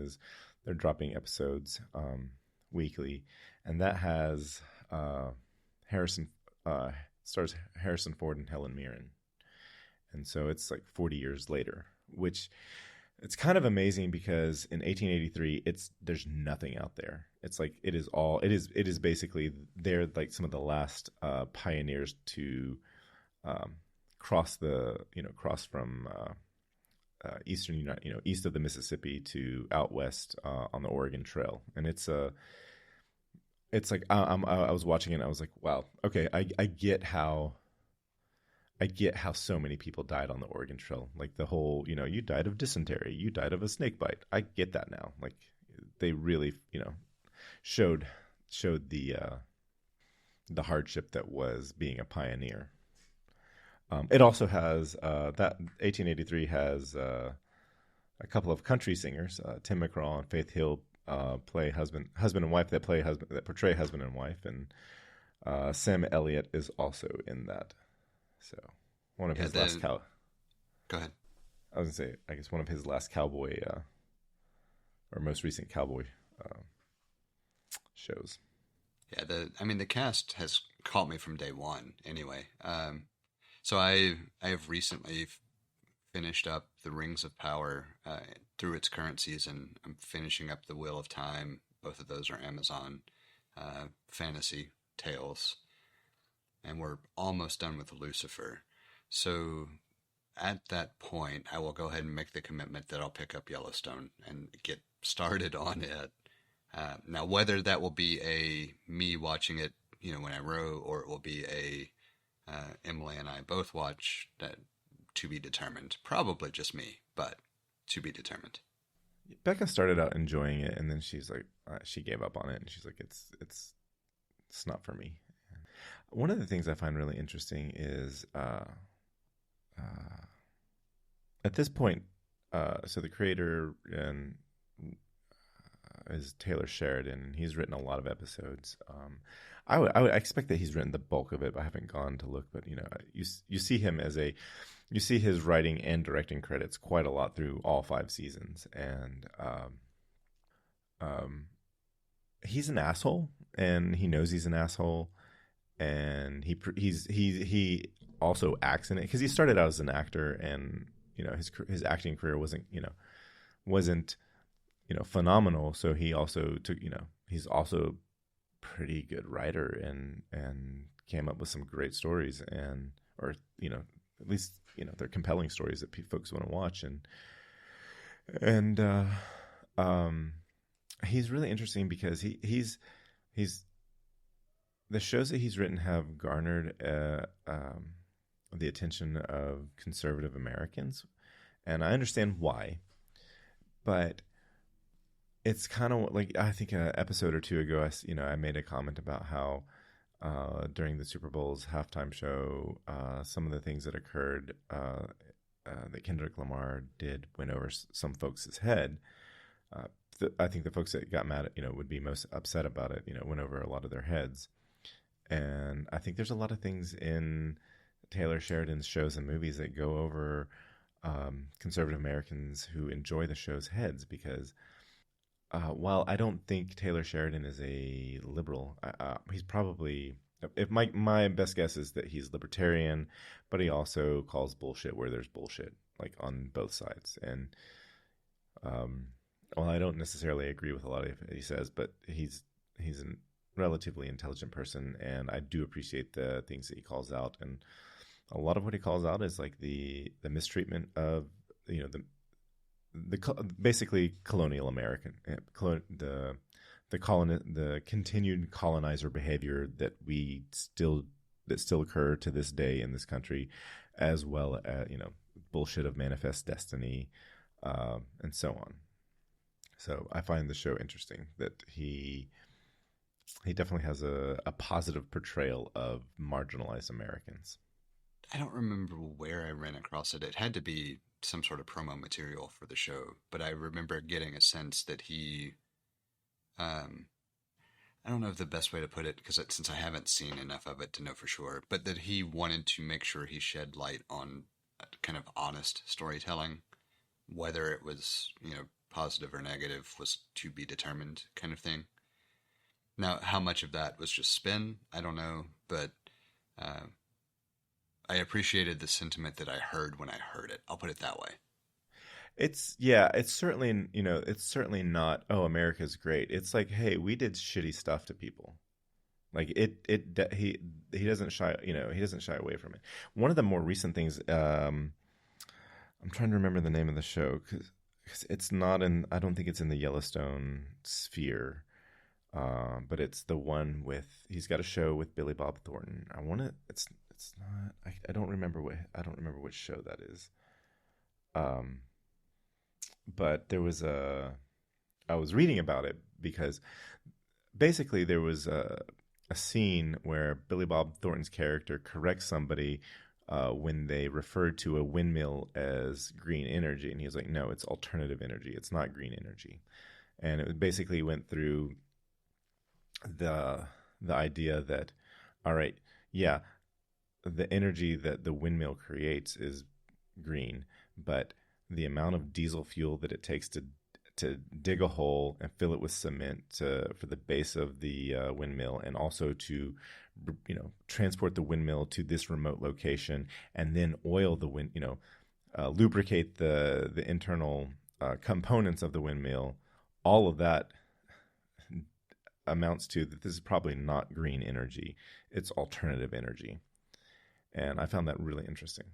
Speaker 2: they're dropping episodes weekly, and that has stars Harrison Ford and Helen Mirren. And so it's like 40 years later, which it's kind of amazing because in 1883, there's nothing out there. It's like it is basically they're like some of the last pioneers to cross from eastern east of the Mississippi to out west on the Oregon Trail, and it's like I was watching it and I was like, wow, okay, I get how so many people died on the Oregon Trail. Like the whole, you died of dysentery, you died of a snake bite. I get that now. Like they really, showed the hardship that was being a pioneer. It also has that 1883 has a couple of country singers, Tim McGraw and Faith Hill, play husband and wife that portray husband and wife, and Sam Elliott is also in that. So one of his last Go
Speaker 1: ahead.
Speaker 2: I was gonna say, I guess one of his last cowboy or most recent cowboy shows.
Speaker 1: Yeah, the cast has caught me from day one. Anyway, so I have recently finished up the Rings of Power through its current season. I'm finishing up the Wheel of Time. Both of those are Amazon fantasy tales. And we're almost done with Lucifer. So at that point, I will go ahead and make the commitment that I'll pick up Yellowstone and get started on it. Now, whether that will be me watching it, when I row, or it will be Emily and I both watch, that to be determined. Probably just me, but to be determined.
Speaker 2: Becca started out enjoying it, and then she's like, she gave up on it, and she's like, it's not for me. One of the things I find really interesting is at this point, so the creator is Taylor Sheridan, and he's written a lot of episodes. I would expect that he's written the bulk of it, but I haven't gone to look. But you see him you see his writing and directing credits quite a lot through all 5 seasons, and he's an asshole, and he knows he's an asshole. And he also acts in it because he started out as an actor, and his acting career wasn't phenomenal. So he also took he's also pretty good writer and came up with some great stories, and at least they're compelling stories that folks want to watch, and he's really interesting because he's the shows that he's written have garnered the attention of conservative Americans, and I understand why. But it's kind of like, I think an episode or two ago, I made a comment about how during the Super Bowl's halftime show, some of the things that occurred that Kendrick Lamar did went over some folks' head. I think the folks that got mad at, would be most upset about it, went over a lot of their heads. And I think there's a lot of things in Taylor Sheridan's shows and movies that go over conservative Americans who enjoy the show's heads, because while I don't think Taylor Sheridan is a liberal, he's probably, if my best guess is that he's libertarian, but he also calls bullshit where there's bullshit, like on both sides. And well, I don't necessarily agree with a lot of what he says, but he's a relatively intelligent person, and I do appreciate the things that he calls out. And a lot of what he calls out is like the mistreatment of basically colonial American, the continued colonizer behavior that still occur to this day in this country, as well as bullshit of manifest destiny, and so on. So I find the show interesting that he definitely has a positive portrayal of marginalized Americans.
Speaker 1: I don't remember where I ran across it. It had to be some sort of promo material for the show, but I remember getting a sense that he, I don't know if the best way to put it, because since I haven't seen enough of it to know for sure, but that he wanted to make sure he shed light on kind of honest storytelling, whether it was, positive or negative was to be determined kind of thing. Now, how much of that was just spin, I don't know, but I appreciated the sentiment that I heard when I heard it. I'll put it that way.
Speaker 2: It's certainly not, oh, America's great. It's like, hey, we did shitty stuff to people. Like he doesn't shy away from it. One of the more recent things, I'm trying to remember the name of the show, because it's not I don't think it's in the Yellowstone sphere. But it's the one he's got a show with Billy Bob Thornton. It's not, I don't remember which show that is. But I was reading about it because basically there was a scene where Billy Bob Thornton's character corrects somebody when they referred to a windmill as green energy. And he was like, no, it's alternative energy. It's not green energy. And it basically went through the idea that, all right, yeah, the energy that the windmill creates is green, but the amount of diesel fuel that it takes to dig a hole and fill it with cement for the base of the windmill, and also to transport the windmill to this remote location, and then oil the lubricate the internal components of the windmill, all of that amounts to that this is probably not green energy, it's alternative energy. And I found that really interesting.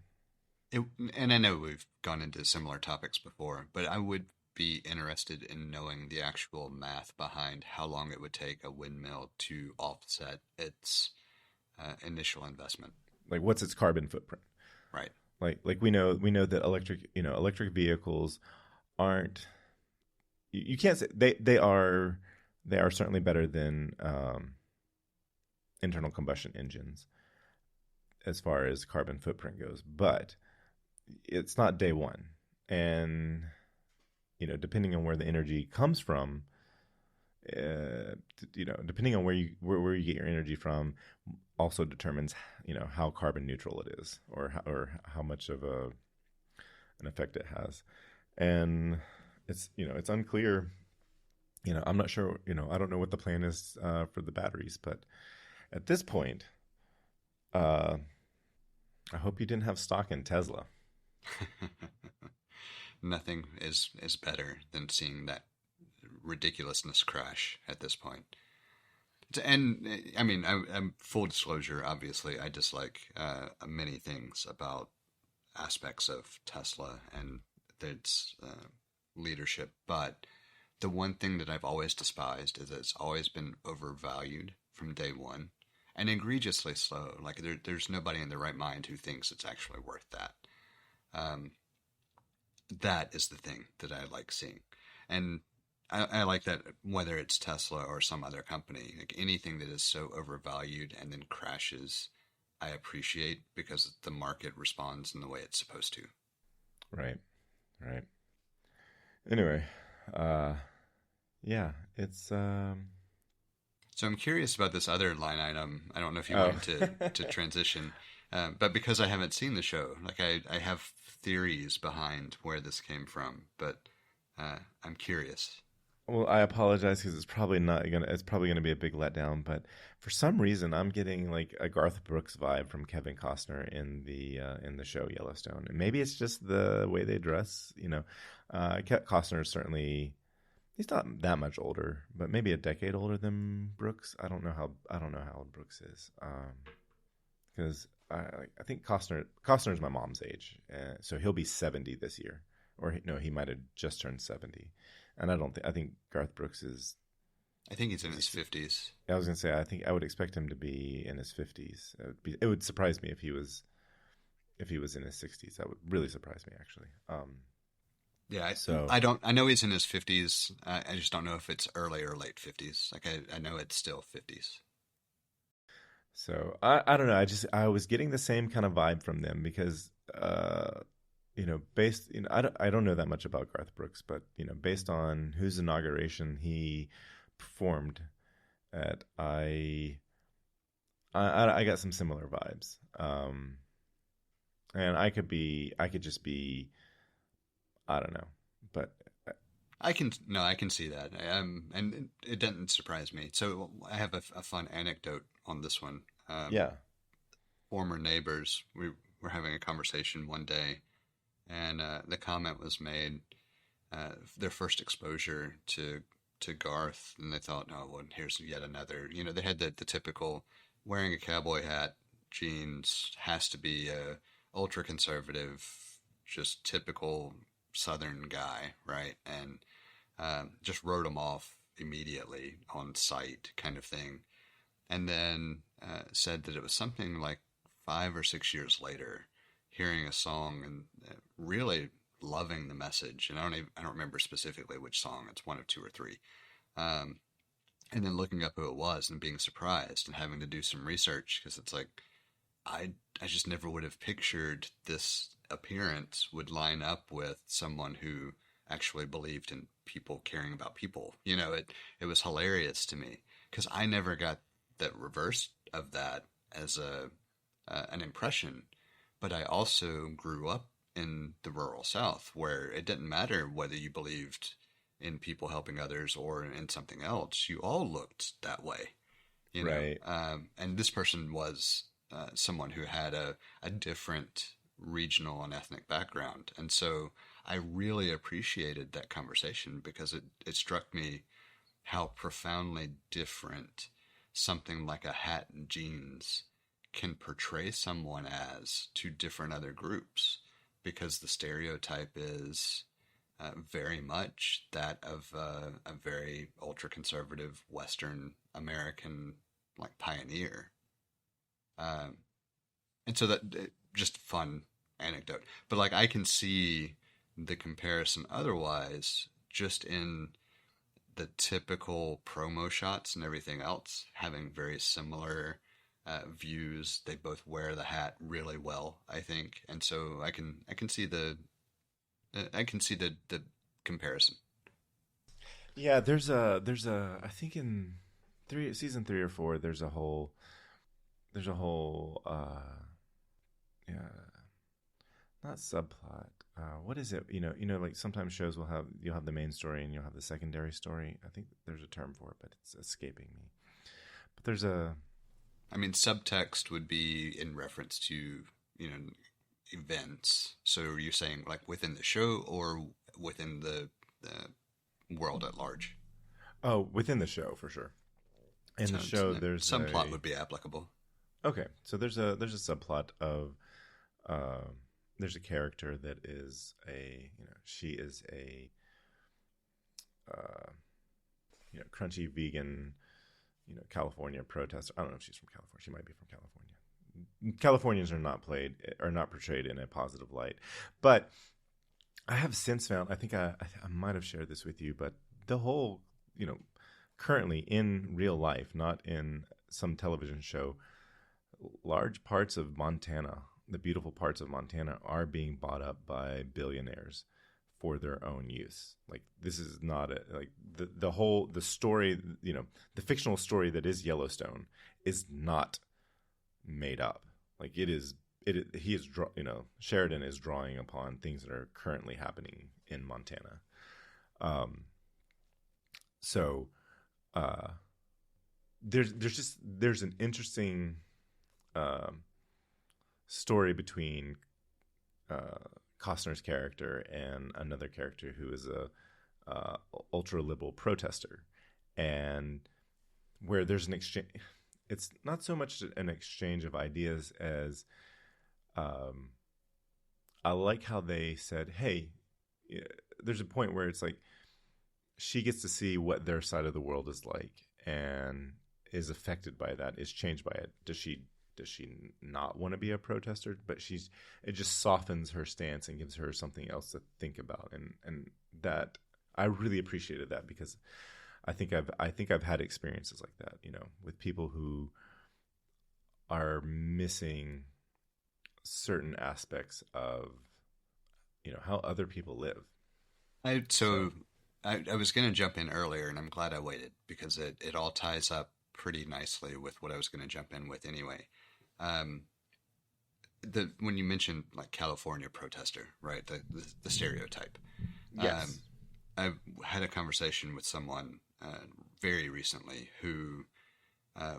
Speaker 1: And I know we've gone into similar topics before, but I would be interested in knowing the actual math behind how long it would take a windmill to offset its initial investment.
Speaker 2: Like, what's its carbon footprint?
Speaker 1: Right.
Speaker 2: Like we know that electric vehicles aren't. You can't say they are certainly better than internal combustion engines as far as carbon footprint goes, but it's not day one. And depending on where the energy comes from, depending on where you get your energy from, also determines how carbon neutral it is, or how much of an effect it has. And it's unclear. I'm not sure. I don't know what the plan is for the batteries, but at this point, I hope you didn't have stock in Tesla.
Speaker 1: Nothing is better than seeing that ridiculousness crash at this point. And I mean, I'm full disclosure. Obviously, I dislike many things about aspects of Tesla and its leadership, but the one thing that I've always despised is that it's always been overvalued from day one. and egregiously slow. Like there's nobody in their right mind who thinks it's actually worth that. Um, that is the thing that I like seeing, and I like that whether it's Tesla or some other company, like anything that is so overvalued and then crashes, I appreciate because the market responds in the way it's supposed to.
Speaker 2: Right. Right. Anyway, uh, yeah, it's
Speaker 1: So I'm curious about this other line item. I don't know if you
Speaker 2: oh.
Speaker 1: wanted to transition, but because I haven't seen the show, like I have theories behind where this came from, but I'm curious.
Speaker 2: Well, I apologize because it's probably gonna be a big letdown, but for some reason I'm getting like a Garth Brooks vibe from Kevin Costner in the show Yellowstone. And maybe it's just the way they dress, you know. Costner is certainly he's not that much older, but maybe a decade older than Brooks. I don't know how old Brooks is. Because I think Costner is my mom's age, so he'll be 70 this year, or no, he might have just turned 70, and I think Garth Brooks is.
Speaker 1: I think he's in his 50s.
Speaker 2: I was gonna say I would expect him to be in his 50s. It would surprise me if he was in his 60s. That would really surprise me actually.
Speaker 1: Yeah,
Speaker 2: So
Speaker 1: I don't. I know he's in his 50s. I just don't know if it's early or late 50s. Like I know it's still 50s.
Speaker 2: So I don't know. I was getting the same kind of vibe from them because I don't know that much about Garth Brooks, but based on whose inauguration he performed at, I got some similar vibes. And I could just be I don't know, but
Speaker 1: I can see that. And it doesn't surprise me. So I have a fun anecdote on this one.
Speaker 2: yeah,
Speaker 1: Former neighbors, we were having a conversation one day, and the comment was made, their first exposure to Garth, and they thought, oh, well, here's yet another. They had the typical wearing a cowboy hat, jeans, has to be a ultra conservative, just typical Southern guy, right? And just wrote him off immediately on sight, kind of thing. And then said that it was something like 5 or 6 years later, hearing a song and really loving the message. And I don't remember specifically which song. It's one of two or three. Um, and then looking up who it was and being surprised and having to do some research because it's like I just never would have pictured this appearance would line up with someone who actually believed in people caring about people. It was hilarious to me because I never got the reverse of that as an impression, but I also grew up in the rural South where it didn't matter whether you believed in people helping others or in something else. You all looked that way.
Speaker 2: right.
Speaker 1: And this person was someone who had a different regional and ethnic background. And so I really appreciated that conversation because it struck me how profoundly different something like a hat and jeans can portray someone as to different other groups because the stereotype is very much that of a very ultra conservative Western American like pioneer. Um, and so that just fun anecdote, but like I can see the comparison otherwise just in the typical promo shots and everything else having very similar views. They both wear the hat really well, I think, and so I can see the comparison.
Speaker 2: Yeah, there's a I think in season 3 or 4 there's a whole yeah, not subplot. What is it? Like sometimes shows you'll have the main story and you'll have the secondary story. I think there's a term for it, but it's escaping me. But there's a
Speaker 1: I mean, subtext would be in reference to events. So are you saying like within the show or within the world at large?
Speaker 2: within the show for sure. In
Speaker 1: So
Speaker 2: the show, there's
Speaker 1: some plot would be applicable.
Speaker 2: okay. So there's a subplot of there's a character that is she is a crunchy vegan California protester. I don't know if she's from California. She might be from California. Californians are not portrayed in a positive light. But I have since found, I think I might have shared this with you, but the whole, currently in real life, not in some television show, large parts of Montana, the beautiful parts of Montana, are being bought up by billionaires for their own use. Like, this is not the story, the fictional story that is Yellowstone is not made up. Like, Sheridan is drawing upon things that are currently happening in Montana. There's an interesting story between Costner's character and another character who is a ultra liberal protester, and where there's an exchange. It's not so much an exchange of ideas as I like how they said, hey, there's a point where it's like she gets to see what their side of the world is like and is affected by that, is changed by it. Does she not want to be a protester? But it just softens her stance and gives her something else to think about, and that I really appreciated that, because I think I've had experiences like that, with people who are missing certain aspects of how other people live.
Speaker 1: I was going to jump in earlier, and I'm glad I waited, because it all ties up pretty nicely with what I was going to jump in with anyway. When you mentioned like California protester, right? The stereotype.
Speaker 2: Yes.
Speaker 1: I had a conversation with someone very recently who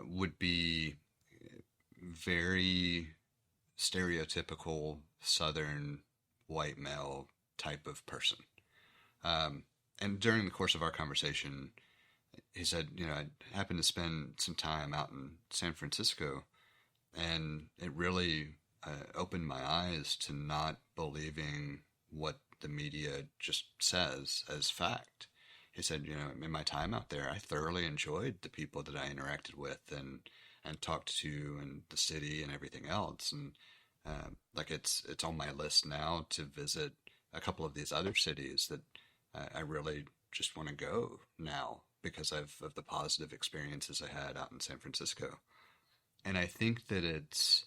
Speaker 1: would be very stereotypical Southern white male type of person. And during the course of our conversation, he said, I happened to spend some time out in San Francisco, and it really opened my eyes to not believing what the media just says as fact. He said, in my time out there, I thoroughly enjoyed the people that I interacted with and talked to, and the city and everything else. And it's on my list now to visit a couple of these other cities that I really just want to go now because of the positive experiences I had out in San Francisco. And I think that it's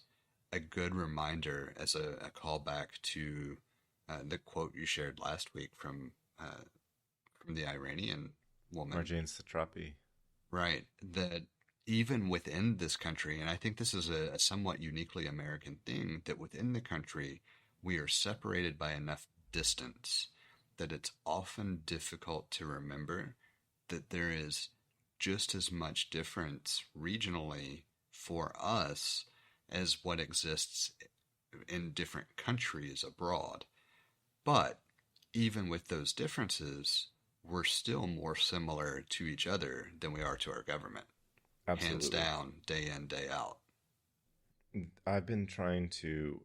Speaker 1: a good reminder, as a callback to the quote you shared last week from the Iranian woman,
Speaker 2: Marjane Satrapi.
Speaker 1: Right. That even within this country, and I think this is a somewhat uniquely American thing, that within the country, we are separated by enough distance that it's often difficult to remember that there is just as much difference regionally for us as what exists in different countries abroad. But even with those differences, we're still more similar to each other than we are to our government.
Speaker 2: Absolutely.
Speaker 1: Hands down, day in, day out.
Speaker 2: I've been trying to,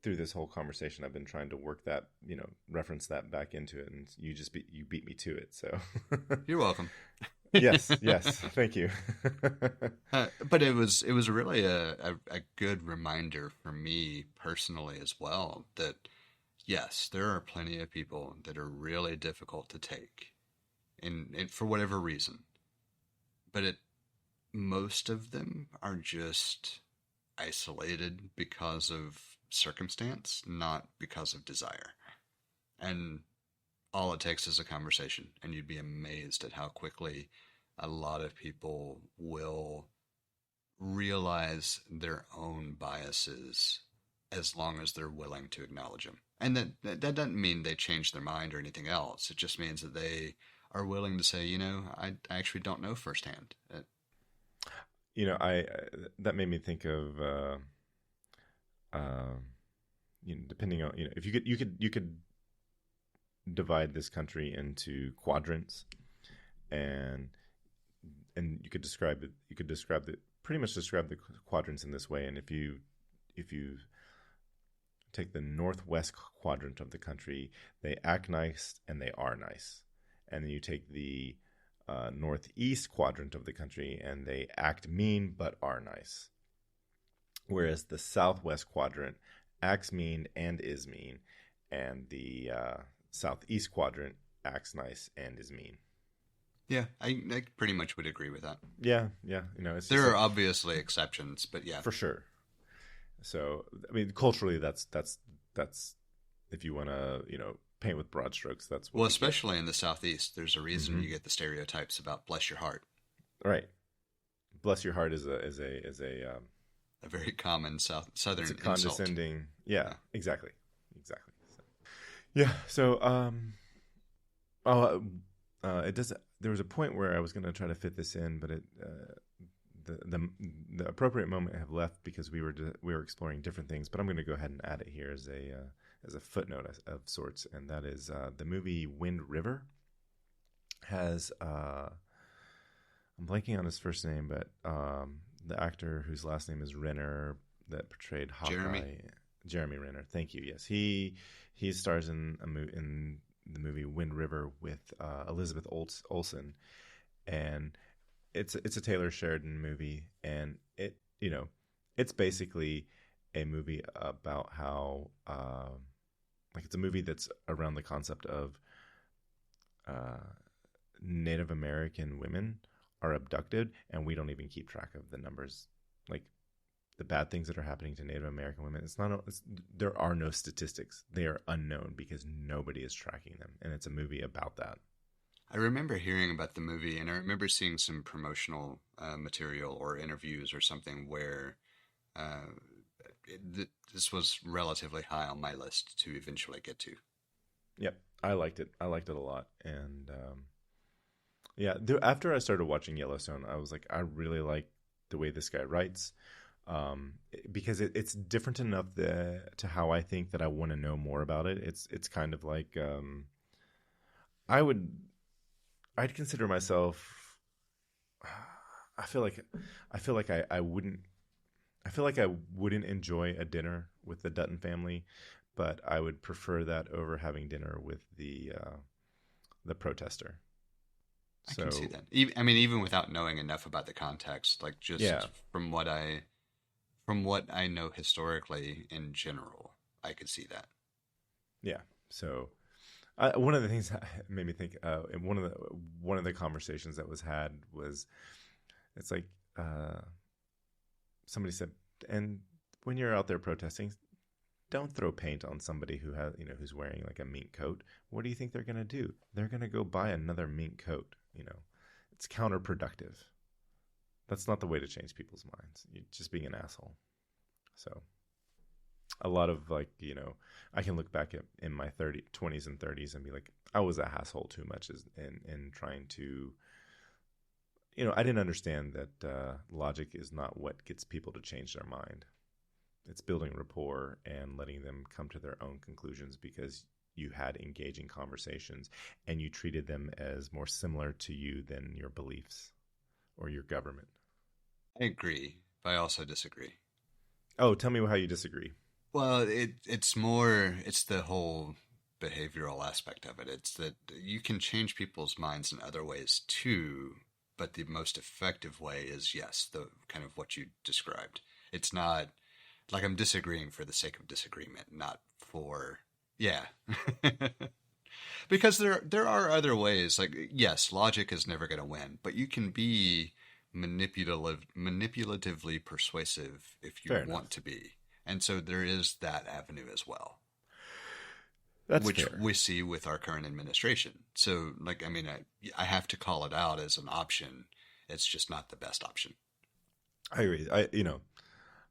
Speaker 2: through this whole conversation, I've been trying to work that, reference that back into it, and you beat me to it. So
Speaker 1: you're welcome.
Speaker 2: yes, thank you.
Speaker 1: But it was really a good reminder for me personally as well that yes, there are plenty of people that are really difficult to take, and for whatever reason. But most of them are just isolated because of circumstance, not because of desire. And all it takes is a conversation, and you'd be amazed at how quickly a lot of people will realize their own biases as long as they're willing to acknowledge them. And that doesn't mean they change their mind or anything else. It just means that they are willing to say, I actually don't know firsthand.
Speaker 2: That made me think of, depending on, if you could divide this country into quadrants, and you could describe pretty much describe the quadrants in this way. And if you take the northwest quadrant of the country, they act nice and they are nice. And then you take the northeast quadrant of the country, and they act mean but are nice. Whereas the southwest quadrant acts mean and is mean, and the southeast quadrant acts nice and is mean.
Speaker 1: Yeah, I pretty much would agree with that.
Speaker 2: Yeah. It's
Speaker 1: there are obviously exceptions, but yeah,
Speaker 2: for sure. So, I mean, culturally, that's if you want to, paint with broad strokes, that's what
Speaker 1: especially in the Southeast, there's a reason you get the stereotypes about "bless your heart."
Speaker 2: Right, "bless your heart" is a
Speaker 1: very common Southern
Speaker 2: it's a condescending
Speaker 1: insult.
Speaker 2: Yeah, exactly. So, it does. There was a point where I was going to try to fit this in, but the appropriate moment have left because we were exploring different things. But I'm going to go ahead and add it here as a footnote of sorts, and that is the movie Wind River has I'm blanking on his first name, but the actor whose last name is Renner that portrayed Hawkeye, Jeremy Renner. Thank you. Yes, he stars in the movie Wind River with Elizabeth Olsen, and it's a Taylor Sheridan movie, and it's basically a movie about how it's a movie that's around the concept of Native American women are abducted, and we don't even keep track of the numbers, like the bad things that are happening to Native American women. There are no statistics. They are unknown because nobody is tracking them, and it's a movie about that.
Speaker 1: I remember hearing about the movie, and I remember seeing some promotional material or interviews or something where this was relatively high on my list to eventually get to.
Speaker 2: Yep, I liked it. I liked it a lot, and after I started watching Yellowstone, I was like, I really like the way this guy writes. Because it's different enough to how I think that I want to know more about it. It's kind of like I'd consider myself. I feel like I wouldn't enjoy a dinner with the Dutton family, but I would prefer that over having dinner with the protester.
Speaker 1: I can see that. Even without knowing enough about the context, like just from what I know historically in general, I could see that. Yeah.
Speaker 2: So one of the things that made me think, in one of the conversations that was had was, it's like somebody said, and when you're out there protesting, don't throw paint on somebody who's wearing like a mink coat. What do you think they're going to do? They're going to go buy another mink coat. It's counterproductive. That's not the way to change people's minds. You're just being an asshole. So a lot of I can look back in my 20s and 30s and be like, I was a asshole too much in trying to, I didn't understand that logic is not what gets people to change their mind. It's building rapport and letting them come to their own conclusions because you had engaging conversations and you treated them as more similar to you than your beliefs or your government.
Speaker 1: I agree, but I also disagree.
Speaker 2: Oh, tell me how you disagree.
Speaker 1: Well, it's the whole behavioral aspect of it. It's that you can change people's minds in other ways too, but the most effective way is, yes, the kind of what you described. It's not like I'm disagreeing for the sake of disagreement, not for, yeah. Because there are other ways. Like, yes, logic is never going to win, but you can be manipulatively persuasive if you want to be. And so there is that avenue as well.
Speaker 2: That's
Speaker 1: which
Speaker 2: fair.
Speaker 1: We see with our current administration. So, I have to call it out as an option. It's just not the best option.
Speaker 2: I agree.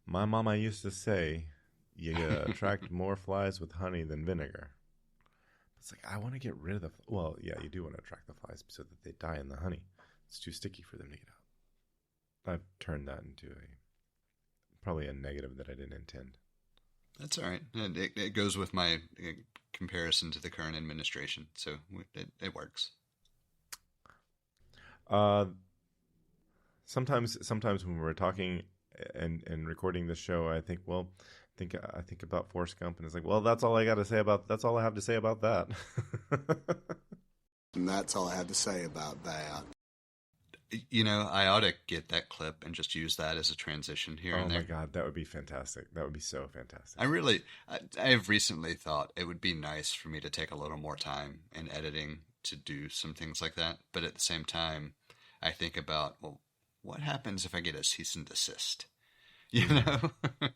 Speaker 2: My mama used to say, you attract more flies with honey than vinegar. It's like, I want to get rid of you do want to attract the flies so that they die in the honey. It's too sticky for them to get out. I've turned that into probably a negative that I didn't intend.
Speaker 1: That's all right. It goes with my comparison to the current administration, so it works.
Speaker 2: Sometimes when we're talking and recording this show, I think about Forrest Gump, and it's like, well, that's all I have to say about that.
Speaker 3: And that's all I have to say about that.
Speaker 1: I ought to get that clip and just use that as a transition here
Speaker 2: Oh
Speaker 1: and
Speaker 2: my
Speaker 1: there.
Speaker 2: God, that would be fantastic. That would be so fantastic.
Speaker 1: I have recently thought it would be nice for me to take a little more time in editing to do some things like that. But at the same time, I think about, well, what happens if I get a cease and desist? You
Speaker 2: Mm.
Speaker 1: know?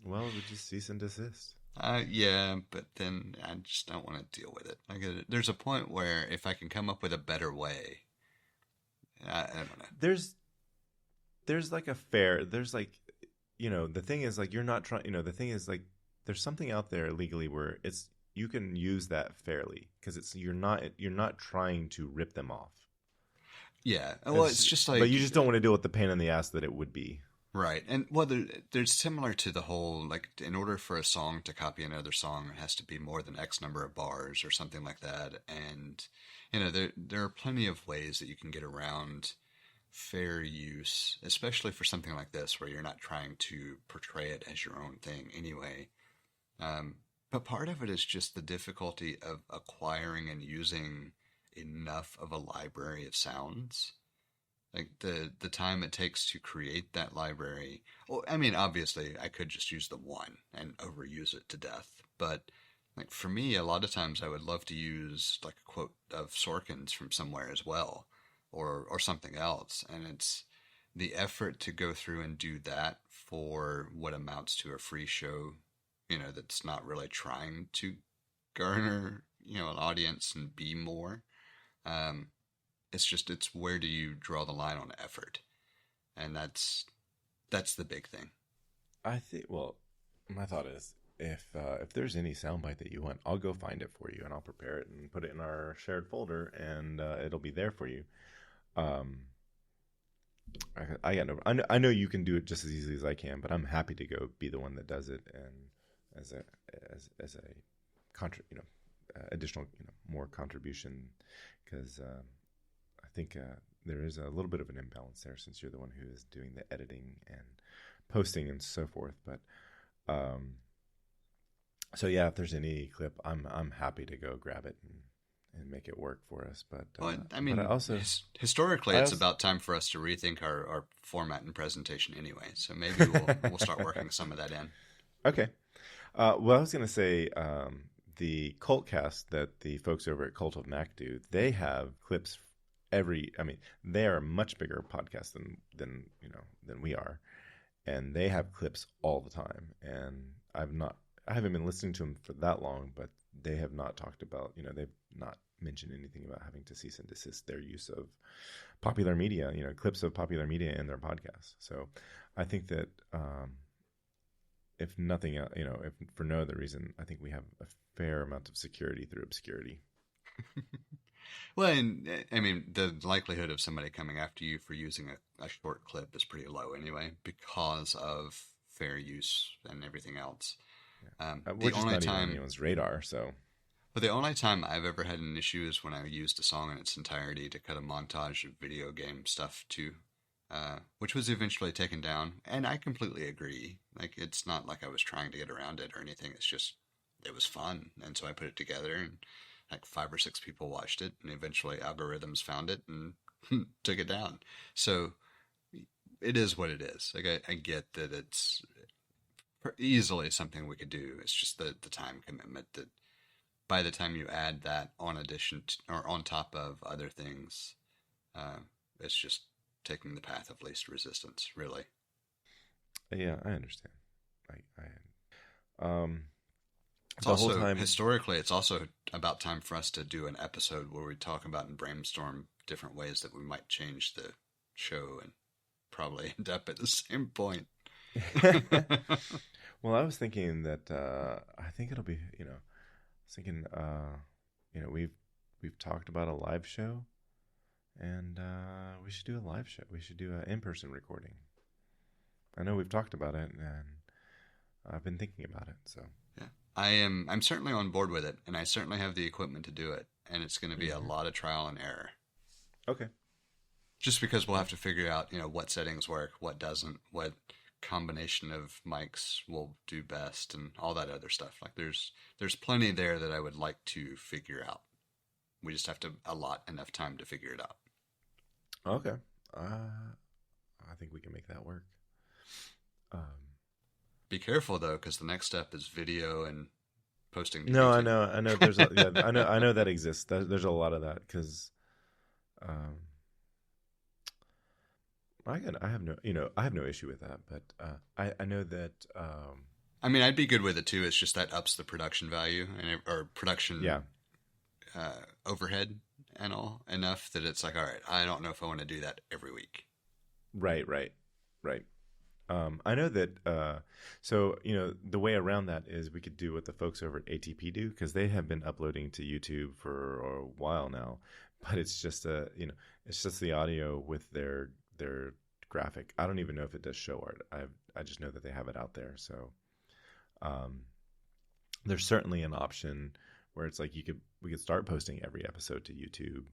Speaker 2: Well, it would just cease and desist.
Speaker 1: Yeah, but then I just don't want to deal with it. There's a point where if I can come up with a better way, I don't know.
Speaker 2: There's like there's like, the thing is like you're not trying, the thing is like there's something out there legally where you can use that fairly because you're not trying to rip them off.
Speaker 1: Yeah, well, it's just like,
Speaker 2: But you just don't want to deal with the pain in the ass that it would be.
Speaker 1: right. And well, there's similar to the whole, like, in order for a song to copy another song, it has to be more than X number of bars or something like that. And, there are plenty of ways that you can get around fair use, especially for something like this where you're not trying to portray it as your own thing anyway. But part of it is just the difficulty of acquiring and using enough of a library of sounds. Like the time it takes to create that library. Well, I mean, obviously, I could just use the one and overuse it to death. But like for me, a lot of times I would love to use like a quote of Sorkin's from somewhere as well, or something else. And it's the effort to go through and do that for what amounts to a free show, that's not really trying to garner, an audience and be more. Um, it's where do you draw the line on effort, and that's the big thing.
Speaker 2: I think. Well, my thought is if there's any soundbite that you want, I'll go find it for you and I'll prepare it and put it in our shared folder and it'll be there for you. Um, I know you can do it just as easily as I can, but I'm happy to go be the one that does it and as a additional more contribution because I think there is a little bit of an imbalance there since you're the one who is doing the editing and posting and so forth. But so yeah, if there's any clip, I'm happy to go grab it and make it work for us. But
Speaker 1: Well, I mean,
Speaker 2: but I also
Speaker 1: historically, it's about time for us to rethink our format and presentation anyway. So maybe we'll start working some of that in.
Speaker 2: Okay. Well, I was going to say the Cultcast that the folks over at Cult of Mac do, they have clips they are a much bigger podcast than we are, and they have clips all the time. And I haven't been listening to them for that long, but they have not talked about, they've not mentioned anything about having to cease and desist their use of popular media, clips of popular media in their podcasts. So I think that if nothing else, if for no other reason, I think we have a fair amount of security through obscurity.
Speaker 1: Well, and I mean, the likelihood of somebody coming after you for using a short clip is pretty low anyway, because of fair use and everything else.
Speaker 2: Yeah. Which is not even on anyone's radar, so.
Speaker 1: But the only time I've ever had an issue is when I used a song in its entirety to cut a montage of video game stuff too, which was eventually taken down. And I completely agree. Like, it's not like I was trying to get around it or anything. It's just, it was fun. And so I put it together and like 5 or 6 people watched it, and eventually algorithms found it and took it down. So it is what it is. Like I get that it's easily something we could do. It's just the time commitment that by the time you add that on addition to, or on top of other things, it's just taking the path of least resistance, really.
Speaker 2: Yeah, I understand.
Speaker 1: It's also historically, it's also about time for us to do an episode where we talk about and brainstorm different ways that we might change the show and probably end up at the same point.
Speaker 2: Well, I was thinking that I think it'll be, I was thinking, we've talked about a live show, and we should do a live show. We should do an in-person recording. I know we've talked about it, and I've been thinking about it. So
Speaker 1: yeah, I'm certainly on board with it, and I certainly have the equipment to do it. And it's going to be a lot of trial and error.
Speaker 2: Okay.
Speaker 1: Just because we'll have to figure out, what settings work, what doesn't, what combination of mics will do best, and all that other stuff. Like there's plenty there that I would like to figure out. We just have to allot enough time to figure it out.
Speaker 2: Okay. I think we can make that work.
Speaker 1: Be careful though, because the next step is video and posting to
Speaker 2: No,
Speaker 1: YouTube.
Speaker 2: I know. There's, I know that exists. There's a lot of that because, I have no issue with that. But I know that.
Speaker 1: I mean, I'd be good with it too. It's just that ups the production value or production overhead and all enough that it's like, all right, I don't know if I want to do that every week.
Speaker 2: Right. I know that, so, the way around that is we could do what the folks over at ATP do, because they have been uploading to YouTube for a while now, but it's just it's just the audio with their graphic. I don't even know if it does show art. I just know that they have it out there. So, there's certainly an option where it's like we could start posting every episode to YouTube,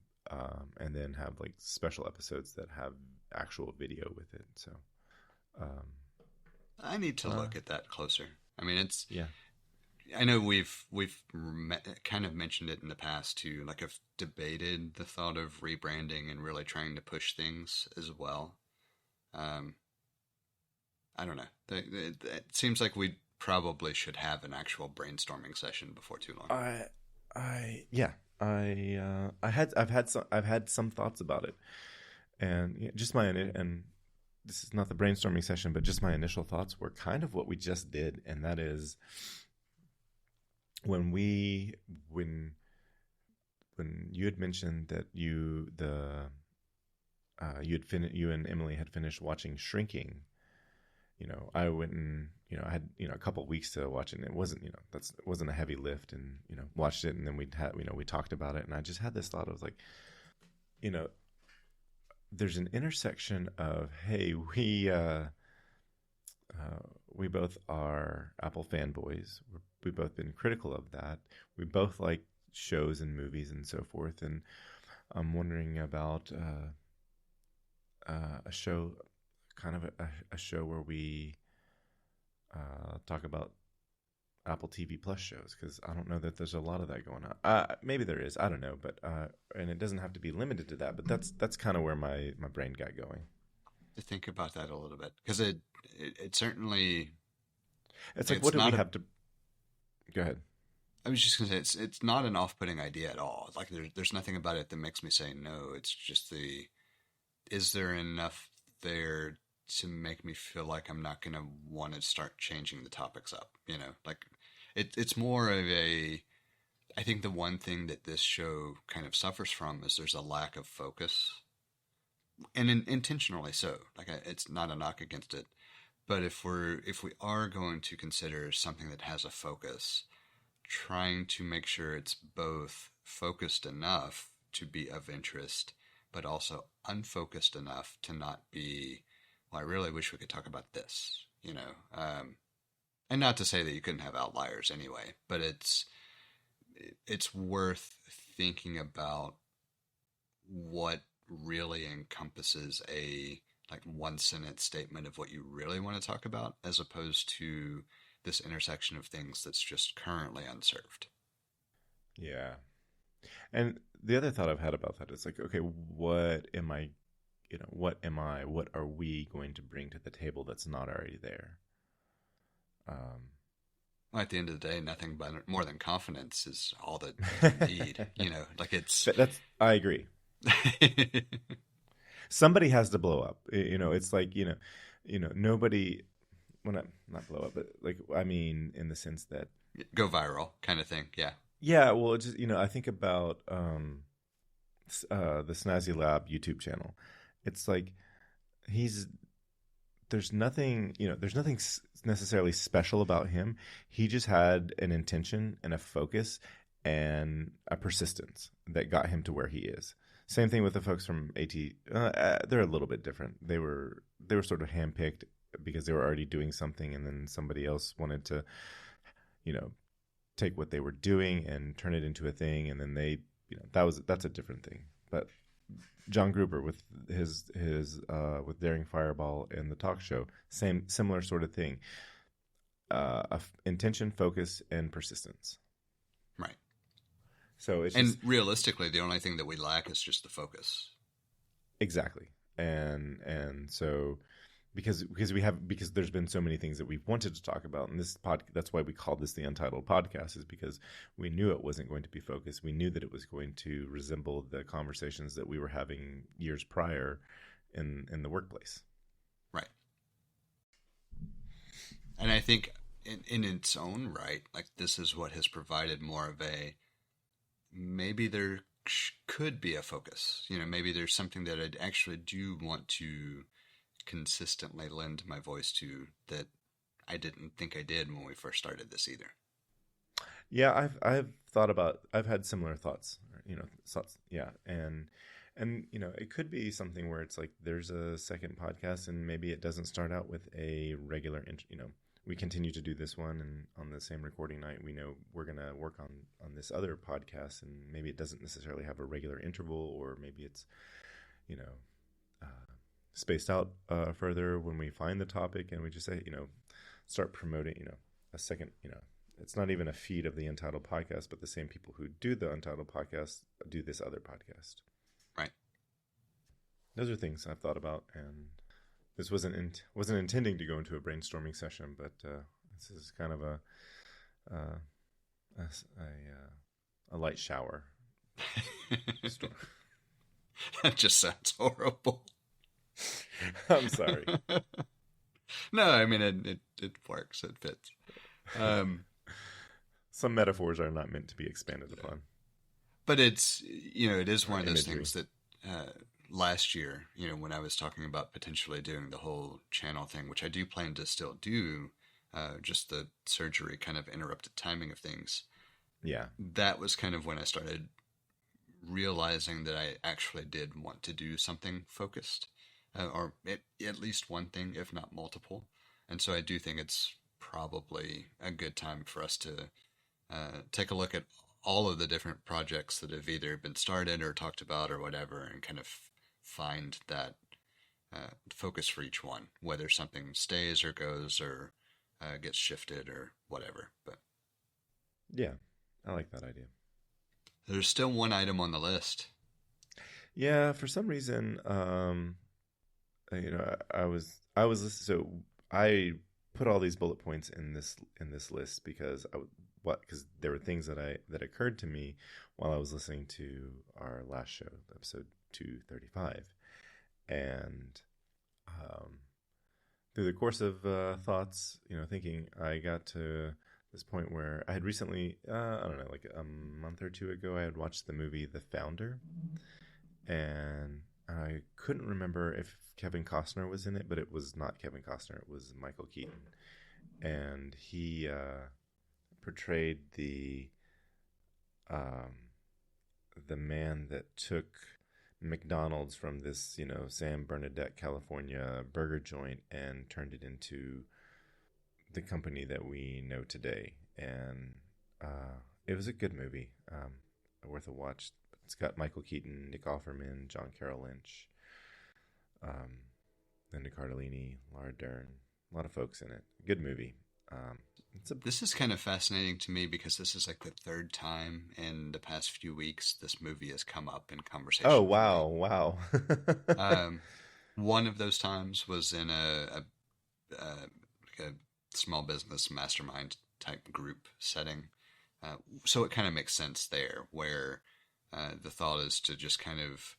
Speaker 2: and then have like special episodes that have actual video with it. So,
Speaker 1: I need to look at that closer. I mean,
Speaker 2: yeah.
Speaker 1: I know we've kind of mentioned it in the past too. Like, I've debated the thought of rebranding and really trying to push things as well. I don't know. It seems like we probably should have an actual brainstorming session before too long.
Speaker 2: I've had some thoughts about it, and just and this is not the brainstorming session, but just my initial thoughts were kind of what we just did, and that is when you had mentioned that you and Emily had finished watching Shrinking. I went and I had a couple of weeks to watch it, and it wasn't a heavy lift, and watched it, and then we talked about it, and I just had this thought of like, there's an intersection of, hey, we both are Apple fanboys. We've both been critical of that. We both like shows and movies and so forth, and I'm wondering about a show, kind of a show where we talk about Apple TV Plus shows, because I don't know that there's a lot of that going on. Maybe there is, I don't know, but and it doesn't have to be limited to that. But that's kind of where my brain got going.
Speaker 1: To think about that a little bit, because it certainly.
Speaker 2: It's like, what do we have to? Go ahead.
Speaker 1: I was just gonna say it's not an off-putting idea at all. Like, there's nothing about it that makes me say no. It's just is there enough there to make me feel like I'm not gonna want to start changing the topics up? Like it's more of I think the one thing that this show kind of suffers from is there's a lack of focus, and intentionally so. Like, it's not a knock against it, but if we are going to consider something that has a focus, trying to make sure it's both focused enough to be of interest, but also unfocused enough to not be, well, I really wish we could talk about this, and not to say that you couldn't have outliers anyway, but it's worth thinking about what really encompasses a like one sentence statement of what you really want to talk about, as opposed to this intersection of things that's just currently unserved.
Speaker 2: Yeah. And the other thought I've had about that is like, okay, what are we going to bring to the table that's not already there?
Speaker 1: Well, at the end of the day, nothing but more than confidence is all that you need. Like
Speaker 2: I agree. Somebody has to blow up. It's like, nobody, well, not blow up, but like, I mean, in the sense that
Speaker 1: go viral kind of thing. Yeah.
Speaker 2: Yeah. Well, just, I think about the Snazzy Lab YouTube channel. It's like there's nothing necessarily special about him. He just had an intention and a focus and a persistence that got him to where he is. Same thing with the folks from AT. They're a little bit different. They were sort of handpicked because they were already doing something, and then somebody else wanted to, take what they were doing and turn it into a thing, and then they, that's a different thing. But John Gruber with his with Daring Fireball and the talk show, similar sort of thing. Intention, focus, and persistence.
Speaker 1: Right.
Speaker 2: So it's
Speaker 1: realistically, the only thing that we lack is just the focus.
Speaker 2: Exactly. and so because there's been so many things that we've wanted to talk about, and that's why we called this the Untitled Podcast, is because we knew it wasn't going to be focused. We knew that it was going to resemble the conversations that we were having years prior in the workplace.
Speaker 1: Right. And I think in its own right, like, this is what has provided more of a, maybe there could be a focus. Maybe there's something that I actually do want to consistently lend my voice to that I didn't think I did when we first started this either.
Speaker 2: Yeah, I've had similar thoughts, yeah. And it could be something where it's like there's a second podcast and maybe it doesn't start out with a regular, we continue to do this one, and on the same recording night, we know we're going to work on this other podcast, and maybe it doesn't necessarily have a regular interval, or maybe it's, spaced out further when we find the topic, and we just say, start promoting, a second, it's not even a feed of the Untitled Podcast, but the same people who do the Untitled Podcast do this other podcast.
Speaker 1: Right.
Speaker 2: Those are things I've thought about, and this wasn't intending to go into a brainstorming session, but this is kind of a light shower.
Speaker 1: That just sounds horrible.
Speaker 2: I'm sorry.
Speaker 1: No, I mean, it works. It fits.
Speaker 2: Some metaphors are not meant to be expanded upon.
Speaker 1: But it's, it is one of those things that last year, when I was talking about potentially doing the whole channel thing, which I do plan to still do, just the surgery kind of interrupted timing of things.
Speaker 2: Yeah.
Speaker 1: That was kind of when I started realizing that I actually did want to do something focused, or at least one thing, if not multiple. And so I do think it's probably a good time for us to take a look at all of the different projects that have either been started or talked about or whatever, and kind of find that focus for each one, whether something stays or goes or gets shifted or whatever. But
Speaker 2: yeah, I like that idea.
Speaker 1: There's still one item on the list.
Speaker 2: Yeah, for some reason, I put all these bullet points in this list because there were things that occurred to me while I was listening to our last show, episode 235, and through the course of thoughts, thinking, I got to this point where I had recently, I don't know, like a month or two ago, I had watched the movie The Founder, and I couldn't remember if Kevin Costner was in it, but it was not Kevin Costner. It was Michael Keaton, and he portrayed the man that took McDonald's from this, San Bernardino, California burger joint and turned it into the company that we know today. And it was a good movie, worth a watch. It's got Michael Keaton, Nick Offerman, John Carroll Lynch, Linda Cardellini, Laura Dern, a lot of folks in it. Good movie.
Speaker 1: This is kind of fascinating to me because this is like the third time in the past few weeks this movie has come up in conversation.
Speaker 2: Oh, wow.
Speaker 1: One of those times was in a small business mastermind type group setting. So it kind of makes sense there, where the thought is to just kind of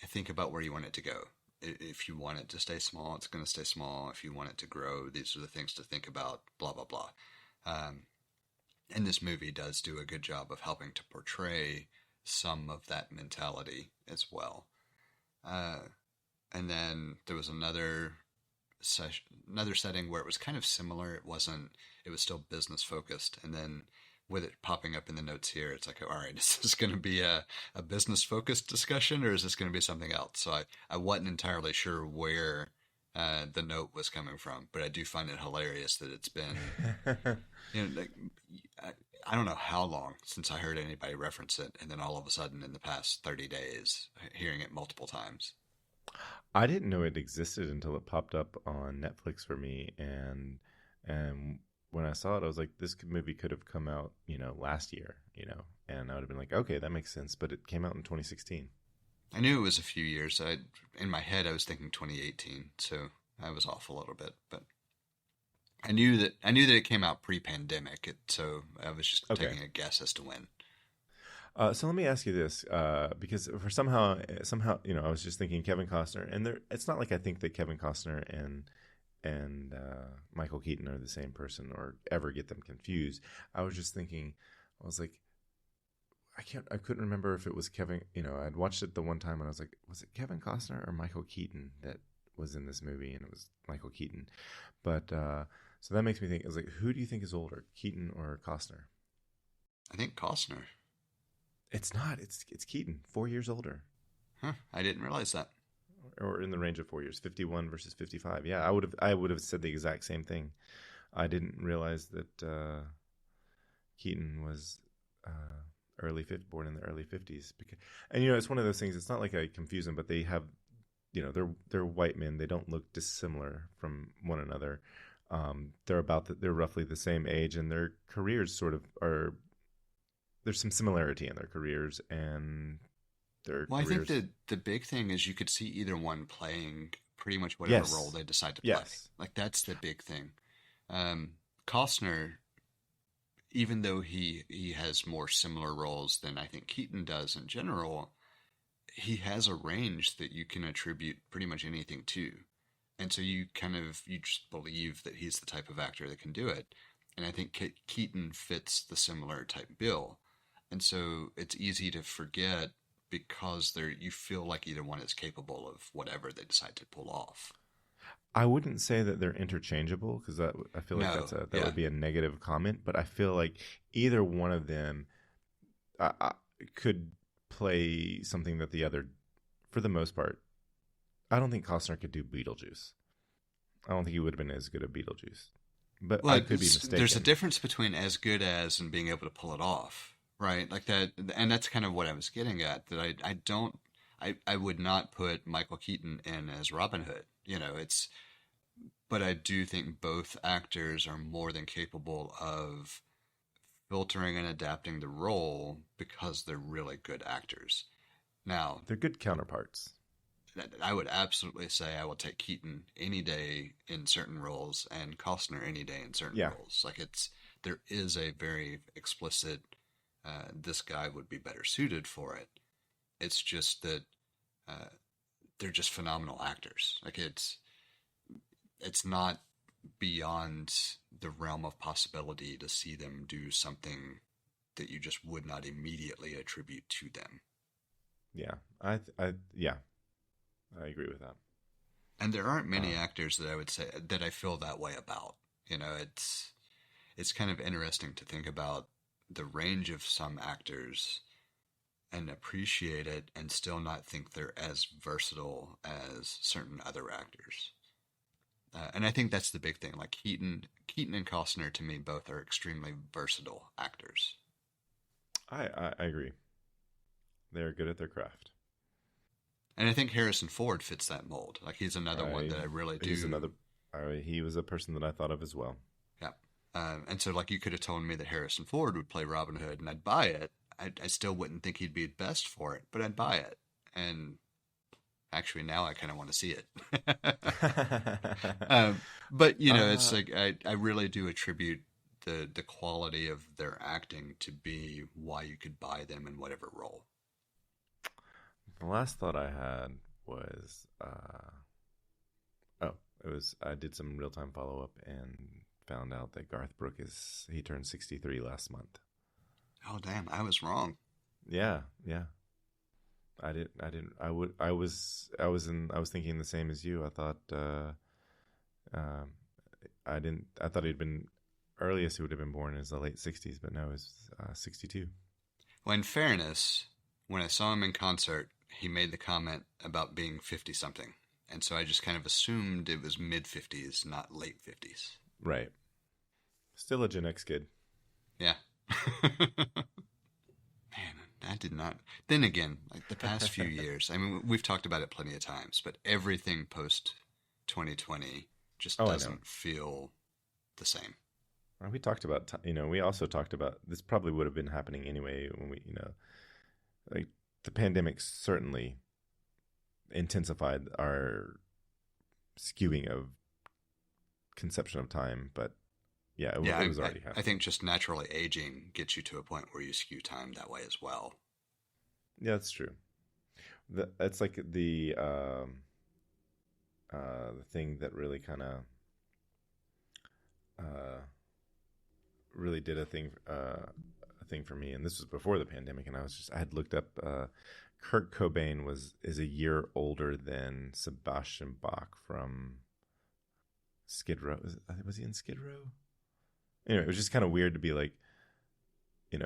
Speaker 1: think about where you want it to go. If you want it to stay small, it's going to stay small. If you want it to grow, these are the things to think about, blah, blah, blah. And this movie does do a good job of helping to portray some of that mentality as well. And then there was another setting where it was kind of similar. It was still business focused. And then with it popping up in the notes here, it's like, all right, is this going to be a business focused discussion, or is this going to be something else? So I wasn't entirely sure where the note was coming from, but I do find it hilarious that it's been, I don't know how long since I heard anybody reference it. And then all of a sudden in the past 30 days, hearing it multiple times.
Speaker 2: I didn't know it existed until it popped up on Netflix for me. And when I saw it, I was like, this movie could have come out, last year, and I would have been like, okay, that makes sense. But it came out in 2016.
Speaker 1: I knew it was a few years. In my head, I was thinking 2018, so I was off a little bit. But I knew that it came out pre-pandemic. So I was just
Speaker 2: Okay.
Speaker 1: taking a guess as to when.
Speaker 2: So let me ask you this, because for somehow, I was just thinking Kevin Costner, and it's not like I think that Kevin Costner and Michael Keaton are the same person or ever get them confused. I was just thinking, I was like, I couldn't remember if it was Kevin. I'd watched it the one time, and I was like, was it Kevin Costner or Michael Keaton that was in this movie? And it was Michael Keaton. But so that makes me think. I was like, who do you think is older, Keaton or Costner?
Speaker 1: I think Costner.
Speaker 2: It's not. It's Keaton, 4 years older,
Speaker 1: Huh? I didn't realize that.
Speaker 2: or in the range of 4 years, 51 versus 55. Yeah, I would have said the exact same thing. I didn't realize that Keaton was born in the early 50s. And it's one of those things. It's not like I confuse them, but they have, they're white men. They don't look dissimilar from one another. They're roughly the same age, and their careers sort of are. There's some similarity in their careers, and their
Speaker 1: Well, I think
Speaker 2: careers.
Speaker 1: that the big thing is you could see either one playing pretty much whatever role
Speaker 2: Yes,
Speaker 1: they decide to play.
Speaker 2: yes,
Speaker 1: Like that's the big thing. Costner, even though he has more similar roles than I think Keaton does in general, he has a range that you can attribute pretty much anything to. And so you just believe that he's the type of actor that can do it. And I think Keaton fits the similar type bill. And so it's easy to forget because you feel like either one is capable of whatever they decide to pull off.
Speaker 2: I wouldn't say that they're interchangeable, because I feel like
Speaker 1: No,
Speaker 2: that
Speaker 1: yeah.
Speaker 2: would be a negative comment. But I feel like either one of them could play something that the other, for the most part. I don't think Costner could do Beetlejuice. I don't think he would have been as good at Beetlejuice, but I
Speaker 1: Well,
Speaker 2: could be
Speaker 1: there's a
Speaker 2: mistaken.
Speaker 1: difference between as good as and being able to pull it off, right? Like that, and that's kind of what I was getting at. That I don't, I would not put Michael Keaton in as Robin Hood. But I do think both actors are more than capable of filtering and adapting the role because they're really good actors. Now,
Speaker 2: They're good counterparts.
Speaker 1: I would absolutely say I will take Keaton any day in certain roles and Costner any day in certain
Speaker 2: Yeah,
Speaker 1: roles. Like there is a very explicit, this guy would be better suited for it. It's just that uh, they're just phenomenal actors. Like it's not beyond the realm of possibility to see them do something that you just would not immediately attribute to them.
Speaker 2: yeah, yeah, I agree with that.
Speaker 1: And there aren't many
Speaker 2: Um,
Speaker 1: actors that I would say that I feel that way about. It's kind of interesting to think about the range of some actors and appreciate it and still not think they're as versatile as certain other actors. And I think that's the big thing. Like Keaton and Costner to me both are extremely versatile actors.
Speaker 2: I agree. They're good at their craft.
Speaker 1: And I think Harrison Ford fits that mold. Like he's another one
Speaker 2: I
Speaker 1: that I really
Speaker 2: He's
Speaker 1: do.
Speaker 2: another. He was a person that I thought of as well.
Speaker 1: Yeah. And so like you could have told me that Harrison Ford would play Robin Hood and I'd buy it. I still wouldn't think he'd be best for it, but I'd buy it. And actually now I kind of want to see it. But it's
Speaker 2: uh,
Speaker 1: like I really do attribute the quality of their acting to be why you could buy them in whatever role.
Speaker 2: the last thought I had was, oh, it was I did some real time follow up and found out that Garth Brooks he turned 63 last month.
Speaker 1: Oh damn, I was wrong.
Speaker 2: Yeah, yeah. I didn't. I was thinking the same as you. I thought, um, I didn't. I thought he'd been earliest he would have been born is the late 60s, but no, it was 62.
Speaker 1: Well, in fairness, when I saw him in concert, he made the comment about being 50 something. And so I just kind of assumed it was mid 50s, not late 50s.
Speaker 2: Right. Still a Gen X kid.
Speaker 1: Yeah. Man, I did not. Then again, like the past few years, I mean, we've talked about it plenty of times, but everything post 2020 just
Speaker 2: Oh, I know.
Speaker 1: doesn't feel the same.
Speaker 2: We talked about, we also talked about this probably would have been happening anyway when we, like the pandemic certainly. intensified our skewing of conception of time. But yeah, it was already happening.
Speaker 1: I think just naturally aging gets you to a point where you skew time that way as well.
Speaker 2: Yeah, that's true. It's like the thing that really kind of really did a thing for me, and this was before the pandemic, and I had looked up Kurt Cobain is a year older than Sebastian Bach from Skid Row. Was he in Skid Row? Anyway, it was just kind of weird to be like,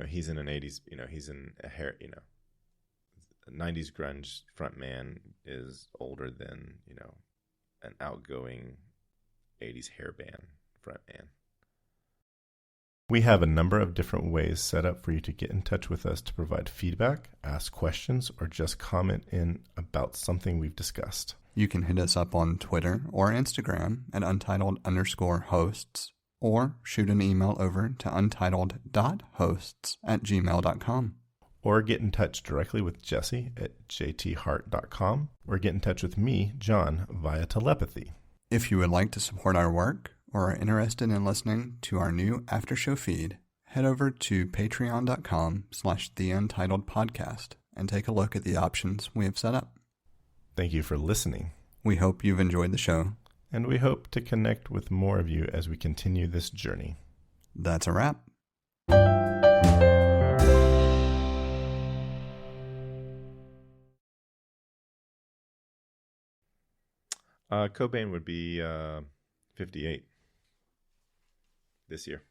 Speaker 2: he's in an 80s, he's in a hair, 90s grunge frontman is older than, an outgoing 80s hair band frontman. We have a number of different ways set up for you to get in touch with us to provide feedback, ask questions, or just comment in about something we've discussed.
Speaker 1: You can hit us up on Twitter or Instagram at untitled_hosts, or shoot an email over to untitled.hosts@gmail.com.
Speaker 2: Or get in touch directly with Jesse at jthart.com, or get in touch with me, John, via telepathy.
Speaker 1: If you would like to support our work or are interested in listening to our new after show feed, head over to patreon.com/theUntitledPodcast and take a look at the options we have set up.
Speaker 2: Thank you for listening.
Speaker 1: We hope you've enjoyed the show.
Speaker 2: And we hope to connect with more of you as we continue this journey.
Speaker 1: That's a wrap.
Speaker 2: Cobain would be 58 this year.